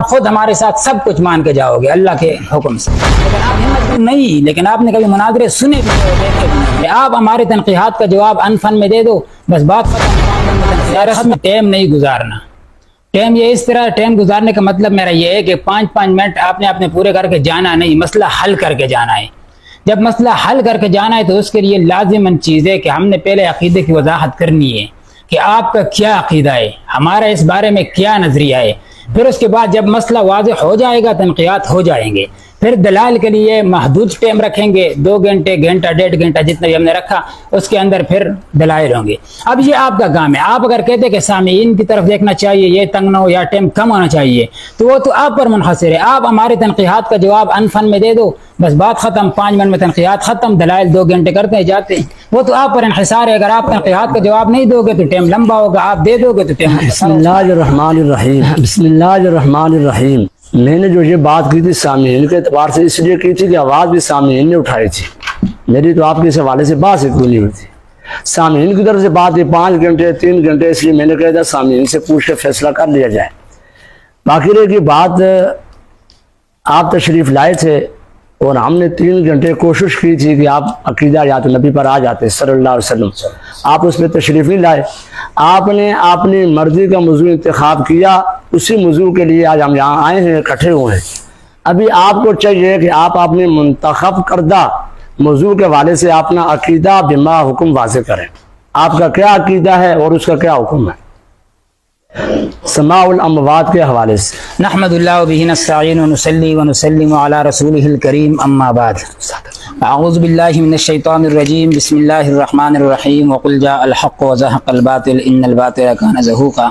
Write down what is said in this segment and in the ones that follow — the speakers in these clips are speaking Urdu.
خود ہمارے ساتھ سب کچھ مان کے جاؤ گے اللہ کے حکم سے، لیکن آپ ہمت نہیں، لیکن آپ نے کبھی مناظرے سنے بھی نہیں، دیکھے بھی نہیں۔ آپ ہمارے تنقیحات کا جواب ان فن میں دے دو، بس بات ختم۔ ٹائم نہیں گزارنا، ٹائم یہ اس طرح ٹائم گزارنے کا مطلب میرا یہ ہے کہ 5 منٹ آپ نے پورے کر کے جانا نہیں، مسئلہ حل کر کے جانا ہے۔ جب مسئلہ حل کر کے جانا ہے تو اس کے لیے لازماً چیز ہے کہ ہم نے پہلے عقیدے کی وضاحت کرنی ہے کہ آپ کا کیا عقیدہ ہے، ہمارا اس بارے میں کیا نظریہ ہے۔ پھر اس کے بعد جب مسئلہ واضح ہو جائے گا تنقیات ہو جائیں گے، پھر دلائل کے لیے محدود ٹائم رکھیں گے، 2 گھنٹے، گھنٹہ، 1.5 گھنٹہ جتنا بھی ہم نے رکھا، اس کے اندر پھر دلائل ہوں گے۔ اب یہ آپ کا کام ہے، آپ اگر کہتے کہ سامعین کی طرف دیکھنا چاہیے، یہ تنگ نہ ہو یا ٹائم کم ہونا چاہیے، تو وہ تو آپ پر منحصر ہے۔ آپ ہمارے تنقیحات کا جواب ان فن میں دے دو، بس بات ختم، 5 منٹ میں تنقیحات ختم، دلائل 2 گھنٹے کرتے ہیں جاتے ہیں، وہ تو آپ پر انحصار ہے۔ اگر آپ تنقیحات کا جواب نہیں دو گے تو ٹائم لمبا ہوگا، آپ دے دو گے تو ٹائم۔ بسم اللہ الرحمن الرحیم، بسم اللہ الرحمن الرحیم۔ میں نے جو یہ بات کی تھی سامعین کے اعتبار سے اس لیے کی تھی کہ آواز بھی سامعین نے اٹھائی تھی، میری تو آپ کے اس حوالے سے بات سے کوئی نہیں ہوئی تھی۔ سامعین کی طرف سے بات ہے 5 گھنٹے 3 گھنٹے، اس لیے میں نے کہا تھا سامعین سے پوچھ کے فیصلہ کر لیا جائے۔ باقی رہے کی بات، آپ تشریف لائے تھے اور ہم نے 3 گھنٹے کوشش کی تھی کہ آپ عقیدہ یا تو نبی پر آ جاتے صلی اللہ علیہ وسلم، آپ اس پہ تشریف نہیں لائے۔ آپ نے اپنی مرضی کا موضوع انتخاب کیا، اسی موضوع کے لیے آج ہم یہاں آئے ہیں، اکٹھے ہوئے ہیں۔ ابھی آپ کو چاہیے کہ آپ اپنے منتخب کردہ موضوع کے حوالے سے اپنا عقیدہ بما حکم واضح کریں، آپ کا کیا عقیدہ ہے اور اس کا کیا حکم ہے، سماع الاموات کے حوالے سے۔ نحمد اللہ بہ نستعین ونصلی ونسلم علی رسولہ الکریم، اما بعد، اعوذ باللہ من الشیطان الرجیم، بسم اللہ الرحمن الرحیم، وقل جاء الحق وزهق الباطل ان الباطل کان زہوقا۔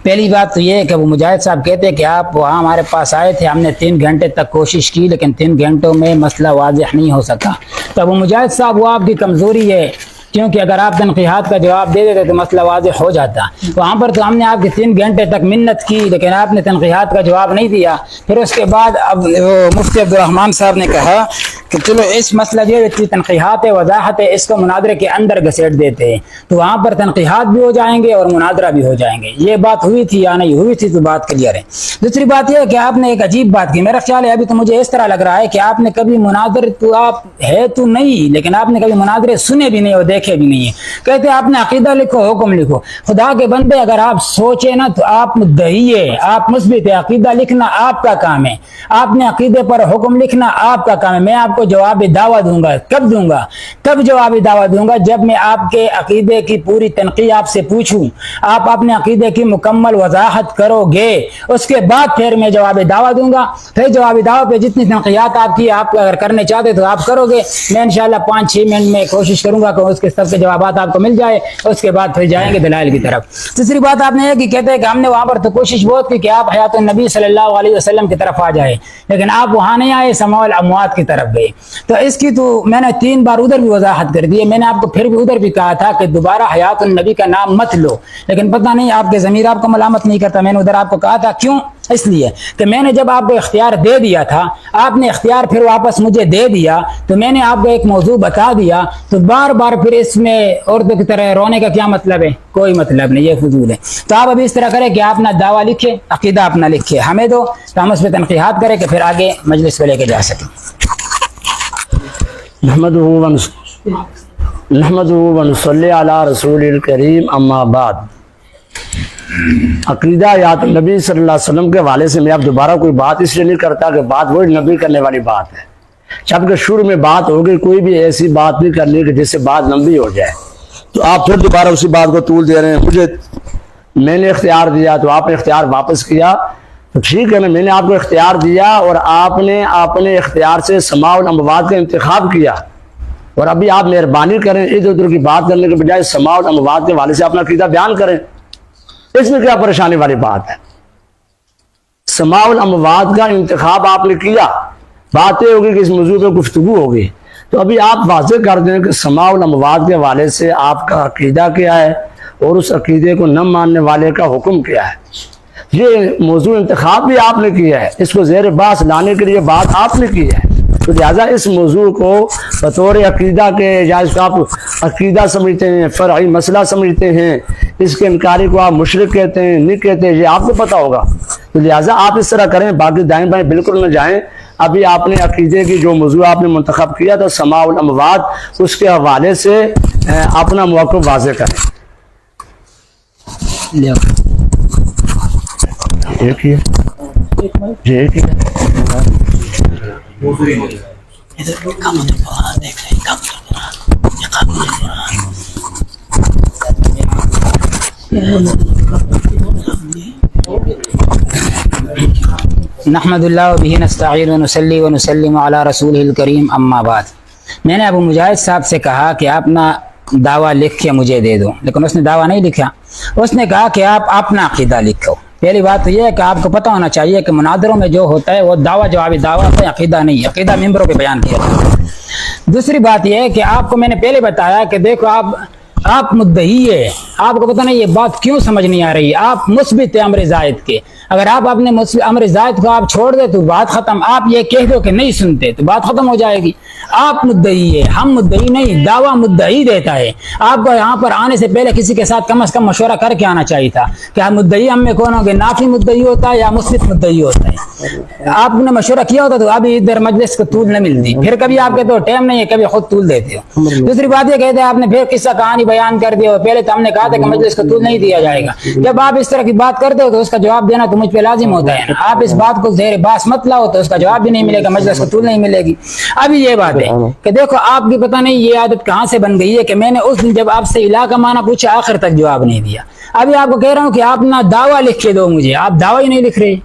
پہلی بات تو یہ ہے کہ ابو مجاہد صاحب کہتے ہیں کہ آپ وہاں ہمارے پاس آئے تھے، ہم نے 3 گھنٹے تک کوشش کی لیکن 3 گھنٹوں میں مسئلہ واضح نہیں ہو سکا۔ تو ابو مجاہد صاحب وہ آپ کی کمزوری ہے، کیونکہ اگر آپ تنقیحات کا جواب دے دیتے تو مسئلہ واضح ہو جاتا۔ وہاں پر تو ہم نے آپ کی 3 گھنٹے تک منت کی لیکن آپ نے تنقیحات کا جواب نہیں دیا۔ پھر اس کے بعد اب مفتی عبدالرحمن صاحب نے کہا کہ چلو اس مسئلہ جو ہے تنقیحات ہے، وضاحت ہے، اس کو مناظرے کے اندر گھسیٹ دیتے ہیں، تو وہاں پر تنقیحات بھی ہو جائیں گے اور مناظرہ بھی ہو جائیں گے۔ یہ بات ہوئی تھی یا نہیں ہوئی تھی تو بات کلیئر ہے۔ دوسری بات یہ ہے کہ آپ نے ایک عجیب بات کی، میرا خیال ہے ابھی تو مجھے اس طرح لگ رہا ہے کہ آپ نے کبھی مناظر تو آپ ہے تو نہیں، لیکن آپ نے کبھی مناظرے سنے بھی نہیں اور دیکھے بھی نہیں۔ کہتے آپ نے عقیدہ لکھو، حکم لکھو۔ خدا کے بندے اگر آپ سوچے نا تو آپ مدعی ہے، آپ مثبت ہے، عقیدہ لکھنا آپ کا کام ہے، آپ نے عقیدے پر حکم لکھنا آپ کا کام ہے۔ میں آپ کو جواب دعویٰ دوں گا، کب دوں گا؟ تب جواب دعویٰ دوں گا جب میں آپ کے عقیدے کی پوری تنقید آپ سے پوچھوں، آپ اپنے عقیدے کی مکمل وضاحت کرو گے، اس کے بعد پھر میں جواب دعویٰ دوں گا۔ پھر جواب دعویٰ پہ جتنی تنقیات آپ کی آپ اگر کرنے چاہتے تو آپ کرو گے، میں انشاءاللہ 5-6 منٹ میں کوشش کروں گا کہ اس کے سب کے جوابات آپ کو مل جائے، اس کے بعد پھر جائیں گے دلائل کی طرف۔ تیسری بات آپ نے یہ کہ کہتے ہیں کہ ہم نے وہاں پر تو کوشش بہت کی کہ آپ حیات النبی صلی اللہ علیہ وسلم کی طرف آ جائے، لیکن آپ وہاں نہیں آئے، سماع الاموات کی طرف گئے۔ تو اس کی تو میں نے 3 بار ادھر بھی وضاحت کر دی ہے، میں نے آپ کو پھر بھی ادھر بھی کہا تھا کہ دوبارہ حیات النبی کا نام مت لو، لیکن پتہ نہیں آپ کے ضمیر آپ کو ملامت نہیں کرتا۔ میں نے ادھر آپ کو کہا تھا، کیوں؟ اس لیے کہ میں نے جب آپ کو اختیار دے دیا تھا، آپ نے اختیار پھر واپس مجھے دے دیا، تو میں نے آپ کو ایک موضوع بتا دیا، تو بار بار پھر اس میں عورتوں کی طرح رونے کا کیا مطلب ہے؟ کوئی مطلب نہیں، یہ فضول ہے۔ تو آپ ابھی اس طرح کریں کہ آپ اپنا دعویٰ لکھے، عقیدہ اپنا لکھے، ہمیں دو تو ہم اس پہ تنقیحات کریں کہ پھر آگے مجلس کو لے کے جا سکیں۔ نحمدہ ونصلی علی رسول الکریم، اما بعد۔ عقیدہ یا تو نبی صلی اللہ علیہ وسلم کے حوالے سے میں اب دوبارہ کوئی بات اس لیے نہیں کرتا کہ بات وہی نبی کرنے والی بات ہے، جبکہ شروع میں بات ہوگی، کوئی بھی ایسی بات نہیں کرنی کہ جس سے بات لمبی ہو جائے، تو آپ پھر دوبارہ اسی بات کو طول دے رہے ہیں۔ مجھے میں نے اختیار دیا تو آپ نے اختیار واپس کیا، تو ٹھیک ہے نا، میں نے آپ کو اختیار دیا اور آپ نے اپنے اختیار سے سماع الاموات کا انتخاب کیا، اور ابھی آپ مہربانی کریں ادھر ادھر کی بات کرنے کے بجائے سماع الاموات کے حوالے سے اپنا عقیدہ بیان کریں، اس میں کیا پریشانی والی بات ہے؟ سماع الاموات کا انتخاب آپ نے کیا، باتیں ہوگی کہ اس موضوع پہ گفتگو ہوگی، تو ابھی آپ واضح کر دیں کہ سماع الاموات کے حوالے سے آپ کا عقیدہ کیا ہے اور اس عقیدے کو نہ ماننے والے کا حکم کیا ہے۔ یہ موضوع انتخاب بھی آپ نے کیا ہے، اس کو زیر بحث لانے کے لیے بات آپ نے کی ہے، تو لہٰذا اس موضوع کو بطور عقیدہ کے، یا اس کو آپ عقیدہ سمجھتے ہیں، فرعی مسئلہ سمجھتے ہیں، اس کے انکاری کو آپ مشرک کہتے ہیں نہیں کہتے ہیں، یہ آپ کو پتہ ہوگا. تو لہٰذا آپ اس طرح کریں، باقی دائیں بائیں بالکل نہ جائیں. ابھی آپ نے عقیدے کی جو موضوع آپ نے منتخب کیا تھا سماع الاموات، اس کے حوالے سے اپنا موقف واضح کریں. ایک ہی ہے، ایک ہی ہے. نحمد اللہ و بہ نستعین و نصلی و نسلم علی رسولہ الکریم اما بعد. میں نے ابو مجاہد صاحب سے کہا کہ آپ اپنا دعویٰ لکھ کے مجھے دے دو، لیکن اس نے دعویٰ نہیں لکھا. اس نے کہا کہ آپ اپنا عقیدہ لکھو. پہلی بات تو یہ ہے کہ آپ کو پتہ ہونا چاہیے کہ مناظروں میں جو ہوتا ہے وہ دعویٰ جوابی دعویٰ ہے، عقیدہ نہیں. عقیدہ ممبروں پہ بیان کیا جاتا ہے. دوسری بات یہ ہے کہ آپ کو میں نے پہلے بتایا کہ دیکھو آپ مدعی ہے، آپ کو پتہ نہیں یہ بات کیوں سمجھ نہیں آ رہی. آپ مثبت امر زائد کے، اگر آپ اپنے امر زائد کو آپ چھوڑ دے تو بات ختم. آپ یہ کہہ دو کہ نہیں سنتے تو بات ختم ہو جائے گی. آپ مدعی ہے، ہم مدعی نہیں. دعویٰ مدعی دیتا ہے. آپ کو یہاں پر آنے سے پہلے کسی کے ساتھ کم از کم مشورہ کر کے آنا چاہیے تھا کہ آپ مدعی ہم میں کون ہوگے، نافی مدعی ہوتا ہے یا مثبت مدعی ہوتا ہے. آپ نے مشورہ کیا ہوتا تو ابھی ادھر مجلس کو طول نہ ملتی. پھر کبھی آپ کہتے ہو ٹائم نہیں ہے، کبھی خود طول دیتے ہو. دوسری بات یہ کہتے ہیں آپ نے پھر قصہ کہانی بیان کر دیا. پہلے تو ہم نے کہا تھا کہ مجلس کو طول نہیں دیا جائے گا. جب آپ اس طرح کی بات کرتے ہو تو اس کا جواب دینا تو مجھ پہ لازم ہوتا ہے. آپ اس بات کو زیر باس مت لاؤ تو اس کا جواب بھی نہیں ملے گا، مجلس کو طول نہیں ملے گی. ابھی یہ بات ہے کہ دیکھو آپ کی پتہ نہیں یہ عادت کہاں سے بن گئی ہے کہ میں نے اس دن جب آپ سے الہ کا معنی پوچھا آخر تک جواب نہیں دیا. ابھی آپ کو کہہ رہا ہوں کہ آپ اپنا دعویٰ لکھ کے دو مجھے. آپ دعویٰ ہی نہیں لکھ رہے.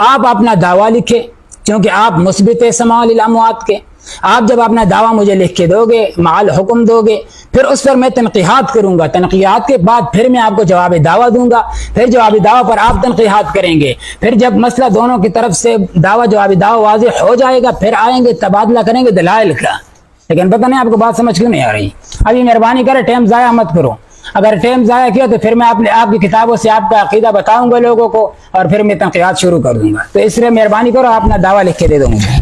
آپ اپنا دعویٰ لکھے کیونکہ آپ مثبت سماع الاموات کے. آپ جب اپنا دعویٰ مجھے لکھ کے دو گے، مع حکم دو گے، پھر اس پر میں تنقیحات کروں گا. تنقیحات کے بعد پھر میں آپ کو جواب دعویٰ دوں گا. پھر جواب دعویٰ پر آپ تنقیحات کریں گے. پھر جب مسئلہ دونوں کی طرف سے دعویٰ جواب دعویٰ واضح ہو جائے گا پھر آئیں گے تبادلہ کریں گے دلائل کا. لیکن پتہ نہیں آپ کو بات سمجھ کیوں نہیں آ رہی. ابھی مہربانی کرے ٹائم ضائع مت کرو. اگر ٹائم ضائع کیا تو پھر میں آپ کی کتابوں سے آپ کا عقیدہ بتاؤں گا لوگوں کو اور پھر میں تنقیحات شروع کر دوں گا. تو اس لیے مہربانی کرو اپنا دعویٰ لکھ کے دے دو مجھے.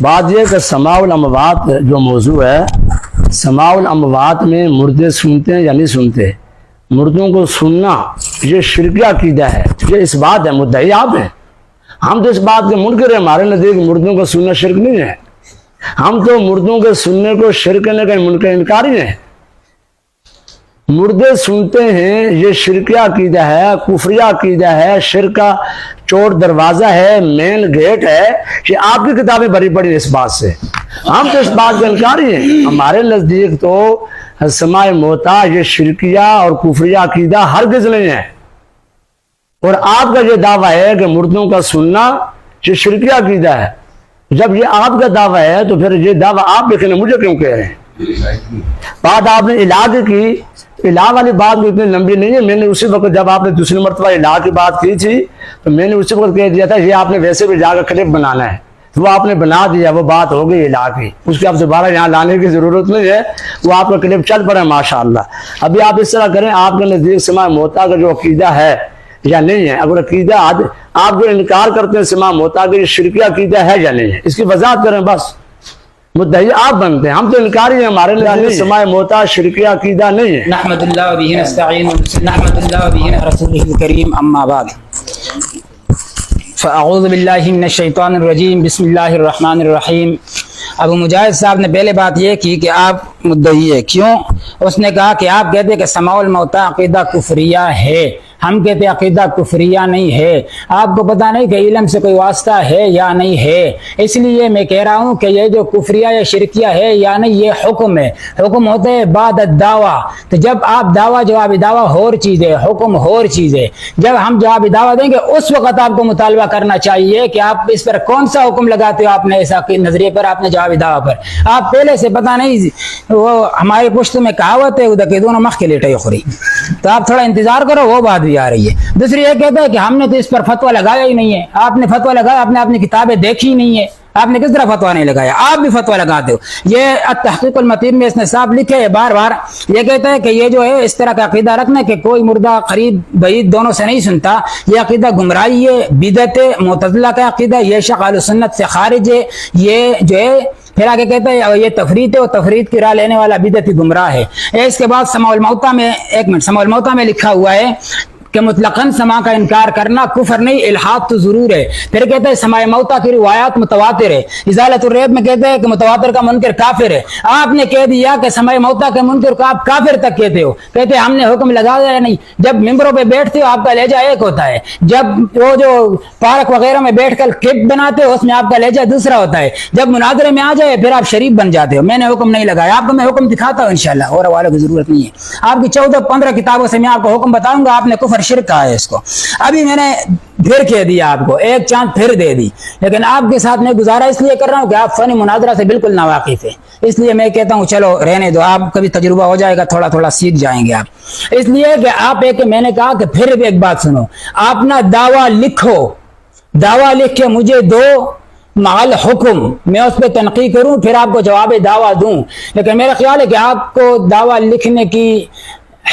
بات یہ کہ سماع الاموات جو موضوع ہے، سماع الاموات میں مردے سنتے ہیں یا نہیں سنتے. مردوں کو سننا یہ شرکی عقیدہ ہے، یہ اس بات ہے. مدعی آپ ہیں، ہم تو اس بات کے منکر ہیں. ہمارے نزدیک مردوں کو سننا شرک نہیں ہے. ہم تو مردوں کے سننے کو شرک کرنے کا منکر انکاری ہیں. مردے سنتے ہیں یہ شرکی عقیدہ ہے، کفری عقیدہ ہے، شرک کا چور دروازہ ہے، مین گیٹ ہے. یہ آپ کی کتابیں بھری پڑی اس بات سے. ہم تو اس بات کے انکاری ہیں. ہمارے نزدیک تو سماع موتا یہ شرکیہ اور کفریہ عقیدہ ہرگز نہیں ہے. اور آپ کا یہ دعویٰ ہے کہ مردوں کا سننا یہ شرکیہ عقیدہ ہے. جب یہ آپ کا دعویٰ ہے تو پھر یہ دعویٰ آپ لکھیں، مجھے کیوں کہہ رہے ہیں؟ بات آپ نے الہ کی، الہ والی بات بھی اتنی لمبی نہیں ہے. میں نے اسی وقت جب آپ نے دوسری مرتبہ الہ کی بات کی تھی تو میں نے اسی وقت کہہ دیا تھا یہ آپ نے ویسے بھی جا کر کلپ بنانا ہے. وہ آپ نے بنا دیا، وہ بات ہو گئی الہ کی. اس کی آپ دوبارہ یہاں لانے کی ضرورت نہیں ہے. وہ آپ کا کلپ چل پڑا ماشاءاللہ. ابھی آپ اس طرح کریں، آپ کے نزدیک سماع موتا کا جو عقیدہ ہے یا نہیں ہے. اگر عقیدہ آپ جو انکار کرتے ہیں سماع موتا کا یہ شرکی عقیدہ ہے یا نہیں ہے، اس کی وضاحت کریں. بس مدعی آپ بنتے ہیں، ہم تو انکاری ہیں. ہمارے نزدیک سماع موتا شرکی عقیدہ نہیں ہے. نحمد اللہ و بہ نستعین نحمد اللہ و بہ رسولہ الکریم اما بعد. فاعوذ باللہ من الشیطان الرجیم بسم اللہ الرحمن الرحیم. ابو مجاہد صاحب نے پہلے بات یہ کی کہ آپ مدعی ہے. کیوں؟ اس نے کہا کہ آپ کہتے ہیں کہ سماع الموتا عقیدہ کفریہ ہے، ہم کہتے ہیں عقیدہ کفریہ نہیں ہے. آپ کو پتہ نہیں کہ علم سے کوئی واسطہ ہے یا نہیں ہے. اس لیے میں کہہ رہا ہوں کہ یہ جو کفریہ یا شرکیہ ہے یا نہیں یہ حکم ہے. حکم ہوتا ہے بعد الدعویٰ. تو جب آپ دعویٰ جواب دعویٰ اور چیز ہے، حکم اور چیز ہے. جب ہم جواب دعویٰ دیں گے اس وقت آپ کو مطالبہ کرنا چاہیے کہ آپ اس پر کون سا حکم لگاتے ہو. آپ نے ایسا نظریے پر، آپ نے جواب دعویٰ پر آپ پہلے سے پتہ نہیں. وہ ہماری پشت میں کہاوت ہے ادھر کے دونوں مخ کے لیٹے خوری. تو آپ تھوڑا انتظار کرو، وہ بات بھی آ رہی ہے. دوسری یہ کہتا ہے کہ ہم نے تو اس پر فتویٰ لگایا ہی نہیں ہے. آپ نے فتویٰ لگایا، آپ نے اپنی کتابیں دیکھی ہی نہیں ہے. آپ نے کس طرح فتوا نہیں لگایا؟ آپ بھی فتوا لگاتے ہو. یہ التحقیق المتین میں اس نے صاحب لکھے ہے بار بار، یہ کہتا ہے کہ یہ جو ہے اس طرح کا عقیدہ رکھنا کہ کوئی مردہ قریب بعید دونوں سے نہیں سنتا، یہ عقیدہ گمراہی ہے، بدعت ہے، معتزلہ کا عقیدہ، یہ شخص اہل سنت سے خارج ہے، یہ جو ہے پھر آگے کہتا ہے یہ تفریط ہے اور تفریط کی راہ لینے والا بدعتی گمراہ ہے. اس کے بعد سماع الموتیٰ میں سماع الموتیٰ میں لکھا ہوا ہے کہ مطلقاً سماع کا انکار کرنا کفر نہیں، الحاد تو ضرور ہے. پھر کہتے ہیں سماع موتیٰ کی روایات متواتر ہے. ازالۃ الریب میں کہتے ہیں کہ متواتر کا منکر کافر ہے. آپ نے کہہ دیا کہ سماع موتیٰ کے منکر کو آپ کافر تک کہتے ہو. کہتے ہیں ہم نے حکم لگایا نہیں. جب ممبروں پہ بیٹھتے ہو آپ کا لہجہ ایک ہوتا ہے، جب وہ جو پارک وغیرہ میں بیٹھ کر کلپ بناتے ہو اس میں آپ کا لہجہ دوسرا ہوتا ہے، جب مناظرے میں آ جائے پھر آپ شریف بن جاتے ہو. میں نے حکم نہیں لگایا، آپ کو میں حکم دکھاتا ہوں انشاءاللہ، اور حوالے کی ضرورت نہیں ہے. آپ کی 14-15 کتابوں سے میں آپ کو حکم بتاؤں گا. آپ نے کفر شرک کہا ہے اس کو. ابھی میں نے پھر کہہ دیا آپ کو، ایک چاند پھر دے دی، لیکن آپ کے ساتھ میں گزارا اس لیے کر رہا ہوں کہ آپ فن مناظرہ سے بالکل ناواقف ہیں. اس لیے میں کہتا ہوں چلو رہنے دو، آپ کبھی تجربہ ہو جائے گا، تھوڑا تھوڑا سیکھ جائیں گے آپ. اس لیے کہ آپ میں نے کہا کہ پھر بھی ایک بات سنو، آپ نا دعویٰ لکھو، دعویٰ لکھ کے مجھے دو مال حکم، میں اس پہ تنقید کروں پھر آپ کو جواب دعویٰ دوں. لیکن میرا خیال ہے کہ آپ کو دعویٰ لکھنے کی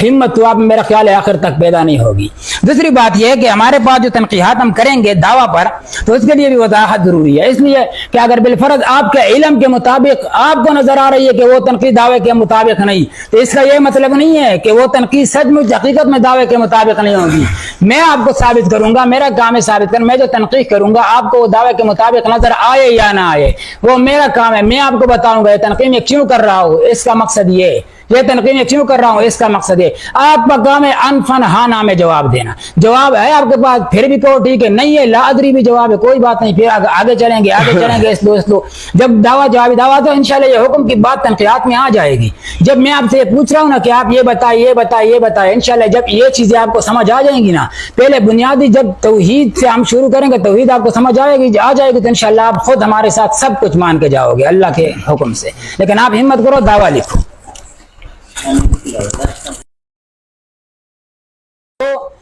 ہمت تو آپ میرا خیال ہے آخر تک پیدا نہیں ہوگی. دوسری بات یہ ہے کہ ہمارے پاس جو تنقیحات ہم کریں گے دعویٰ پر تو اس کے لیے بھی وضاحت ضروری ہے. اس لیے کہ اگر بالفرض آپ کے علم کے مطابق آپ کو نظر آ رہی ہے کہ وہ تنقید دعوے کے مطابق نہیں، تو اس کا یہ مطلب نہیں ہے کہ وہ تنقید سچ مچ حقیقت میں دعوے کے مطابق نہیں ہوگی. میں آپ کو ثابت کروں گا، میرا کام ہے ثابت کرنا. میں جو تنقید کروں گا آپ کو وہ دعوے کے مطابق نظر آئے یا نہ آئے وہ میرا کام ہے. میں آپ کو بتاؤں گا یہ تنقید میں کیوں کر رہا ہوں، اس کا مقصد یہ ہے، یہ تنقید میں کیوں کر رہا ہوں اس کا مقصد ہے. آپ کا کام ہے انفن ہاں نہ میں جواب دینا. جواب ہے آپ کے پاس پھر بھی کہو ٹھیک ہے، نہیں ہے لا ادری بھی جواب ہے، کوئی بات نہیں، پھر آگے چلیں گے اس لو. جب جوابی دعویٰ تو انشاءاللہ یہ حکم کی بات تنقیات میں آ جائے گی. جب میں آپ سے یہ پوچھ رہا ہوں نا کہ آپ یہ بتائیں انشاءاللہ جب یہ چیزیں آپ کو سمجھ آ جائیں گی نا، پہلے بنیادی جب توحید سے ہم شروع کریں گے، توحید آپ کو سمجھ آ جائے گی تو انشاءاللہ آپ خود ہمارے ساتھ سب کچھ مان کے جاؤ گے اللہ کے حکم سے. لیکن آپ ہمت کرو، دعویٰ لکھو.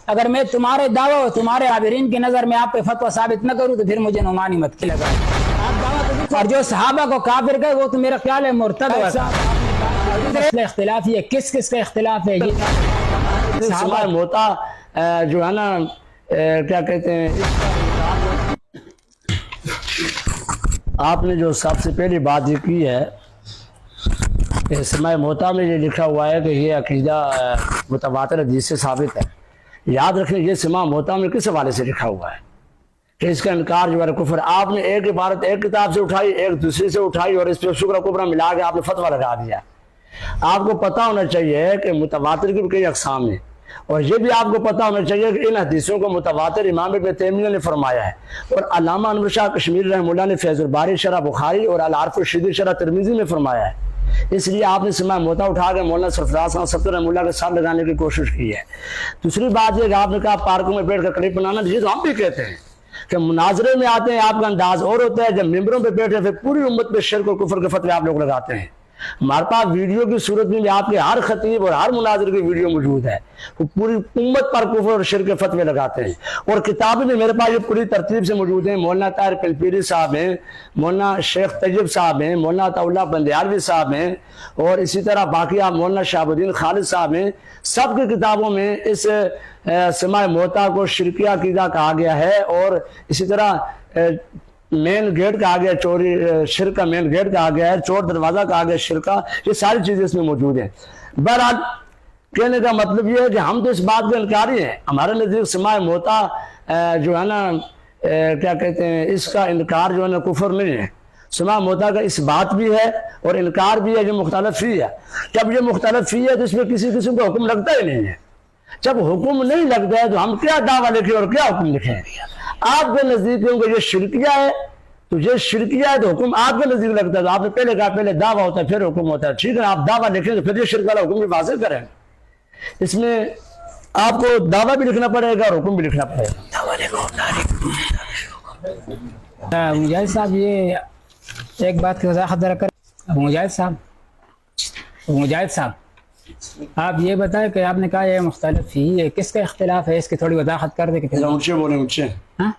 اگر میں تمہارے دعویٰ اور تمہارے عابرین کی نظر میں آپ پہ فتویٰ ثابت نہ کروں تو پھر مجھے نعمانی مت لگائے. آپ دعویٰ اور جو صحابہ کو کافر کہے وہ تو میرا خیال ہے مرتد ہوا. اختلاف یہ کس کا اختلاف ہے؟ سماع موتیٰ جو ہے نا کیا کہتے ہیں، آپ نے جو سب سے پہلی بات یہ کی ہے کہ سماع موتیٰ میں یہ لکھا ہوا ہے کہ یہ عقیدہ متواتر حدیث سے ثابت ہے. یاد رکھیں یہ سماع موتیٰ میں کس حوالے سے لکھا ہوا ہے کہ اس کا انکار جو ہے کفر. آپ نے ایک عبارت ایک کتاب سے اٹھائی، ایک دوسری سے اٹھائی اور اس پہ شکر کبرا ملا کے آپ نے فتویٰ لگا دیا. آپ کو پتہ ہونا چاہیے کہ متواتر کی بھی کئی اقسام ہیں، اور یہ بھی آپ کو پتہ ہونا چاہیے کہ ان حدیثوں کو متواتر امام ابن تیمیہ نے فرمایا ہے، اور علامہ انور شاہ کشمیری رحمہ اللہ نے فیض الباری شرح بخاری اور العارف الشدید شرح ترمذی میں فرمایا ہے. اس لیے آپ نے سماع موتیٰ اٹھا کے مولانا سرفراز خان صفدر رحمہ اللہ کے ساتھ لگانے کی کوشش کی ہے. دوسری بات یہ کہ آپ نے کہا پارکوں میں بیٹھ کر کلپ بنانا، یہ تو ہم بھی کہتے ہیں کہ مناظرے میں آتے ہیں آپ کا انداز اور ہوتا ہے، جب ممبروں پہ بیٹھے پھر پوری امت پہ شرک اور کفر کے فتوے آپ لوگ لگاتے ہیں. ہمارے پاس ویڈیو کی صورت میں آپ کے ہر خطیب اور ہر مناظر کی ویڈیو موجود ہے، وہ پوری امت پر کفر اور شرک کے فتوے لگاتے ہیں. اور کتابیں بھی میرے پاس یہ پوری ترتیب سے موجود ہیں. مولانا طاہر پلپیری صاحب ہیں، مولانا شیخ طیب صاحب ہیں، مولانا عطاءاللہ بندیالوی صاحب ہیں، اور اسی طرح باقی آپ مولانا شہاب الدین خالد صاحب ہیں. سب کی کتابوں میں اس سماع موتیٰ کو شرکیہ عقیدہ کہا گیا ہے، اور اسی طرح مین گیٹ کہا گیا چوری، شرک کا مین گیٹ کہا گیا ہے، چور دروازہ کہا گیا شرک کا. یہ ساری چیزیں اس میں موجود ہیں. بہرحال کہنے کا مطلب یہ ہے کہ ہم تو اس بات کے انکاری ہیں. ہمارے نزدیک سماع موتیٰ جو ہے نا کیا کہتے ہیں، اس کا انکار جو ہے نا کفر نہیں ہے. سماع موتیٰ کا اس بات بھی ہے اور انکار بھی ہے، جو مختلف فی ہے. جب یہ مختلف فی ہے تو اس میں کسی قسم کا حکم لگتا ہی نہیں ہے. جب حکم نہیں لگتا ہے تو ہم کیا دعویٰ لکھیں اور کیا حکم لکھیں. آپ کے نزدیک کیونکہ یہ شرکیہ ہے تو یہ شرکیہ ہے تو حکم آپ کے نزدیک لگتا ہے. تو آپ نے پہلے کہا پہلے دعویٰ ہوتا ہے پھر حکم ہوتا ہے. ٹھیک ہے، آپ دعویٰ لکھیں تو پھر یہ شرک والا حکم بھی واضح کریں. اس میں آپ کو دعویٰ بھی لکھنا پڑے گا اور حکم بھی لکھنا پڑے گا. مجاہد صاحب یہ ایک بات کی وضاحت ذرا کر. مجاہد صاحب آپ یہ بتائیں کہ آپ نے کہا یہ مختلف ہی ہے، کس کا اختلاف ہے، اس کی تھوڑی وضاحت کر دیں کہ اونچے بولیں. اونچے ہاں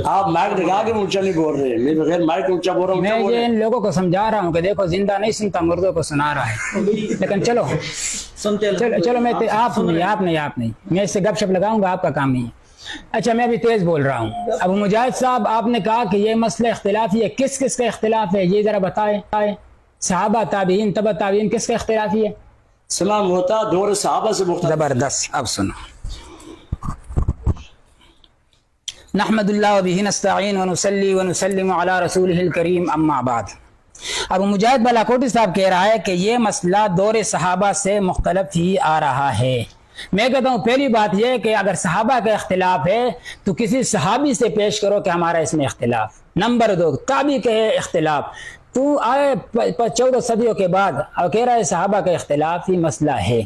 آپ مائک لگا کے اونچا نہیں بول رہے، میں بغیر مائک اونچا بول رہا ہوں. میں یہ ان لوگوں کو سمجھا رہا ہوں کہ دیکھو زندہ نہیں سنتا، مردوں کو سنا رہا ہے. لیکن چلو چلو میں آپ نہیں میں اس سے گپ شپ لگاؤں گا، آپ کا کام نہیں ہے. اچھا میں بھی تیز بول رہا ہوں. ابو مجاہد صاحب آپ نے کہا کہ یہ مسئلہ اختلافی ہے، کس کس کا اختلاف ہے یہ ذرا بتائیں. صحابہ تابعین تبع تابعین کس کا اختلافی ہے؟ سلام ہوتا دور صحابہ سے مختلف. زبردست. اب سنو، نحمد اللہ وبہ نستعین ونصلی ونسلم علی رسولہ الکریم اما بعد. ابو مجاہد بالاکوٹی صاحب کہہ رہا ہے کہ یہ مسئلہ دور صحابہ سے مختلف ہی آ رہا ہے. میں کہتا ہوں پہلی بات یہ کہ اگر صحابہ کا اختلاف ہے تو کسی صحابی سے پیش کرو کہ ہمارا اس میں اختلاف. نمبر 2، تابعی کے اختلاف. تو آئے 14 صدیوں کے بعد اور کہہ رہا ہے صحابہ کا اختلاف ہی مسئلہ ہے.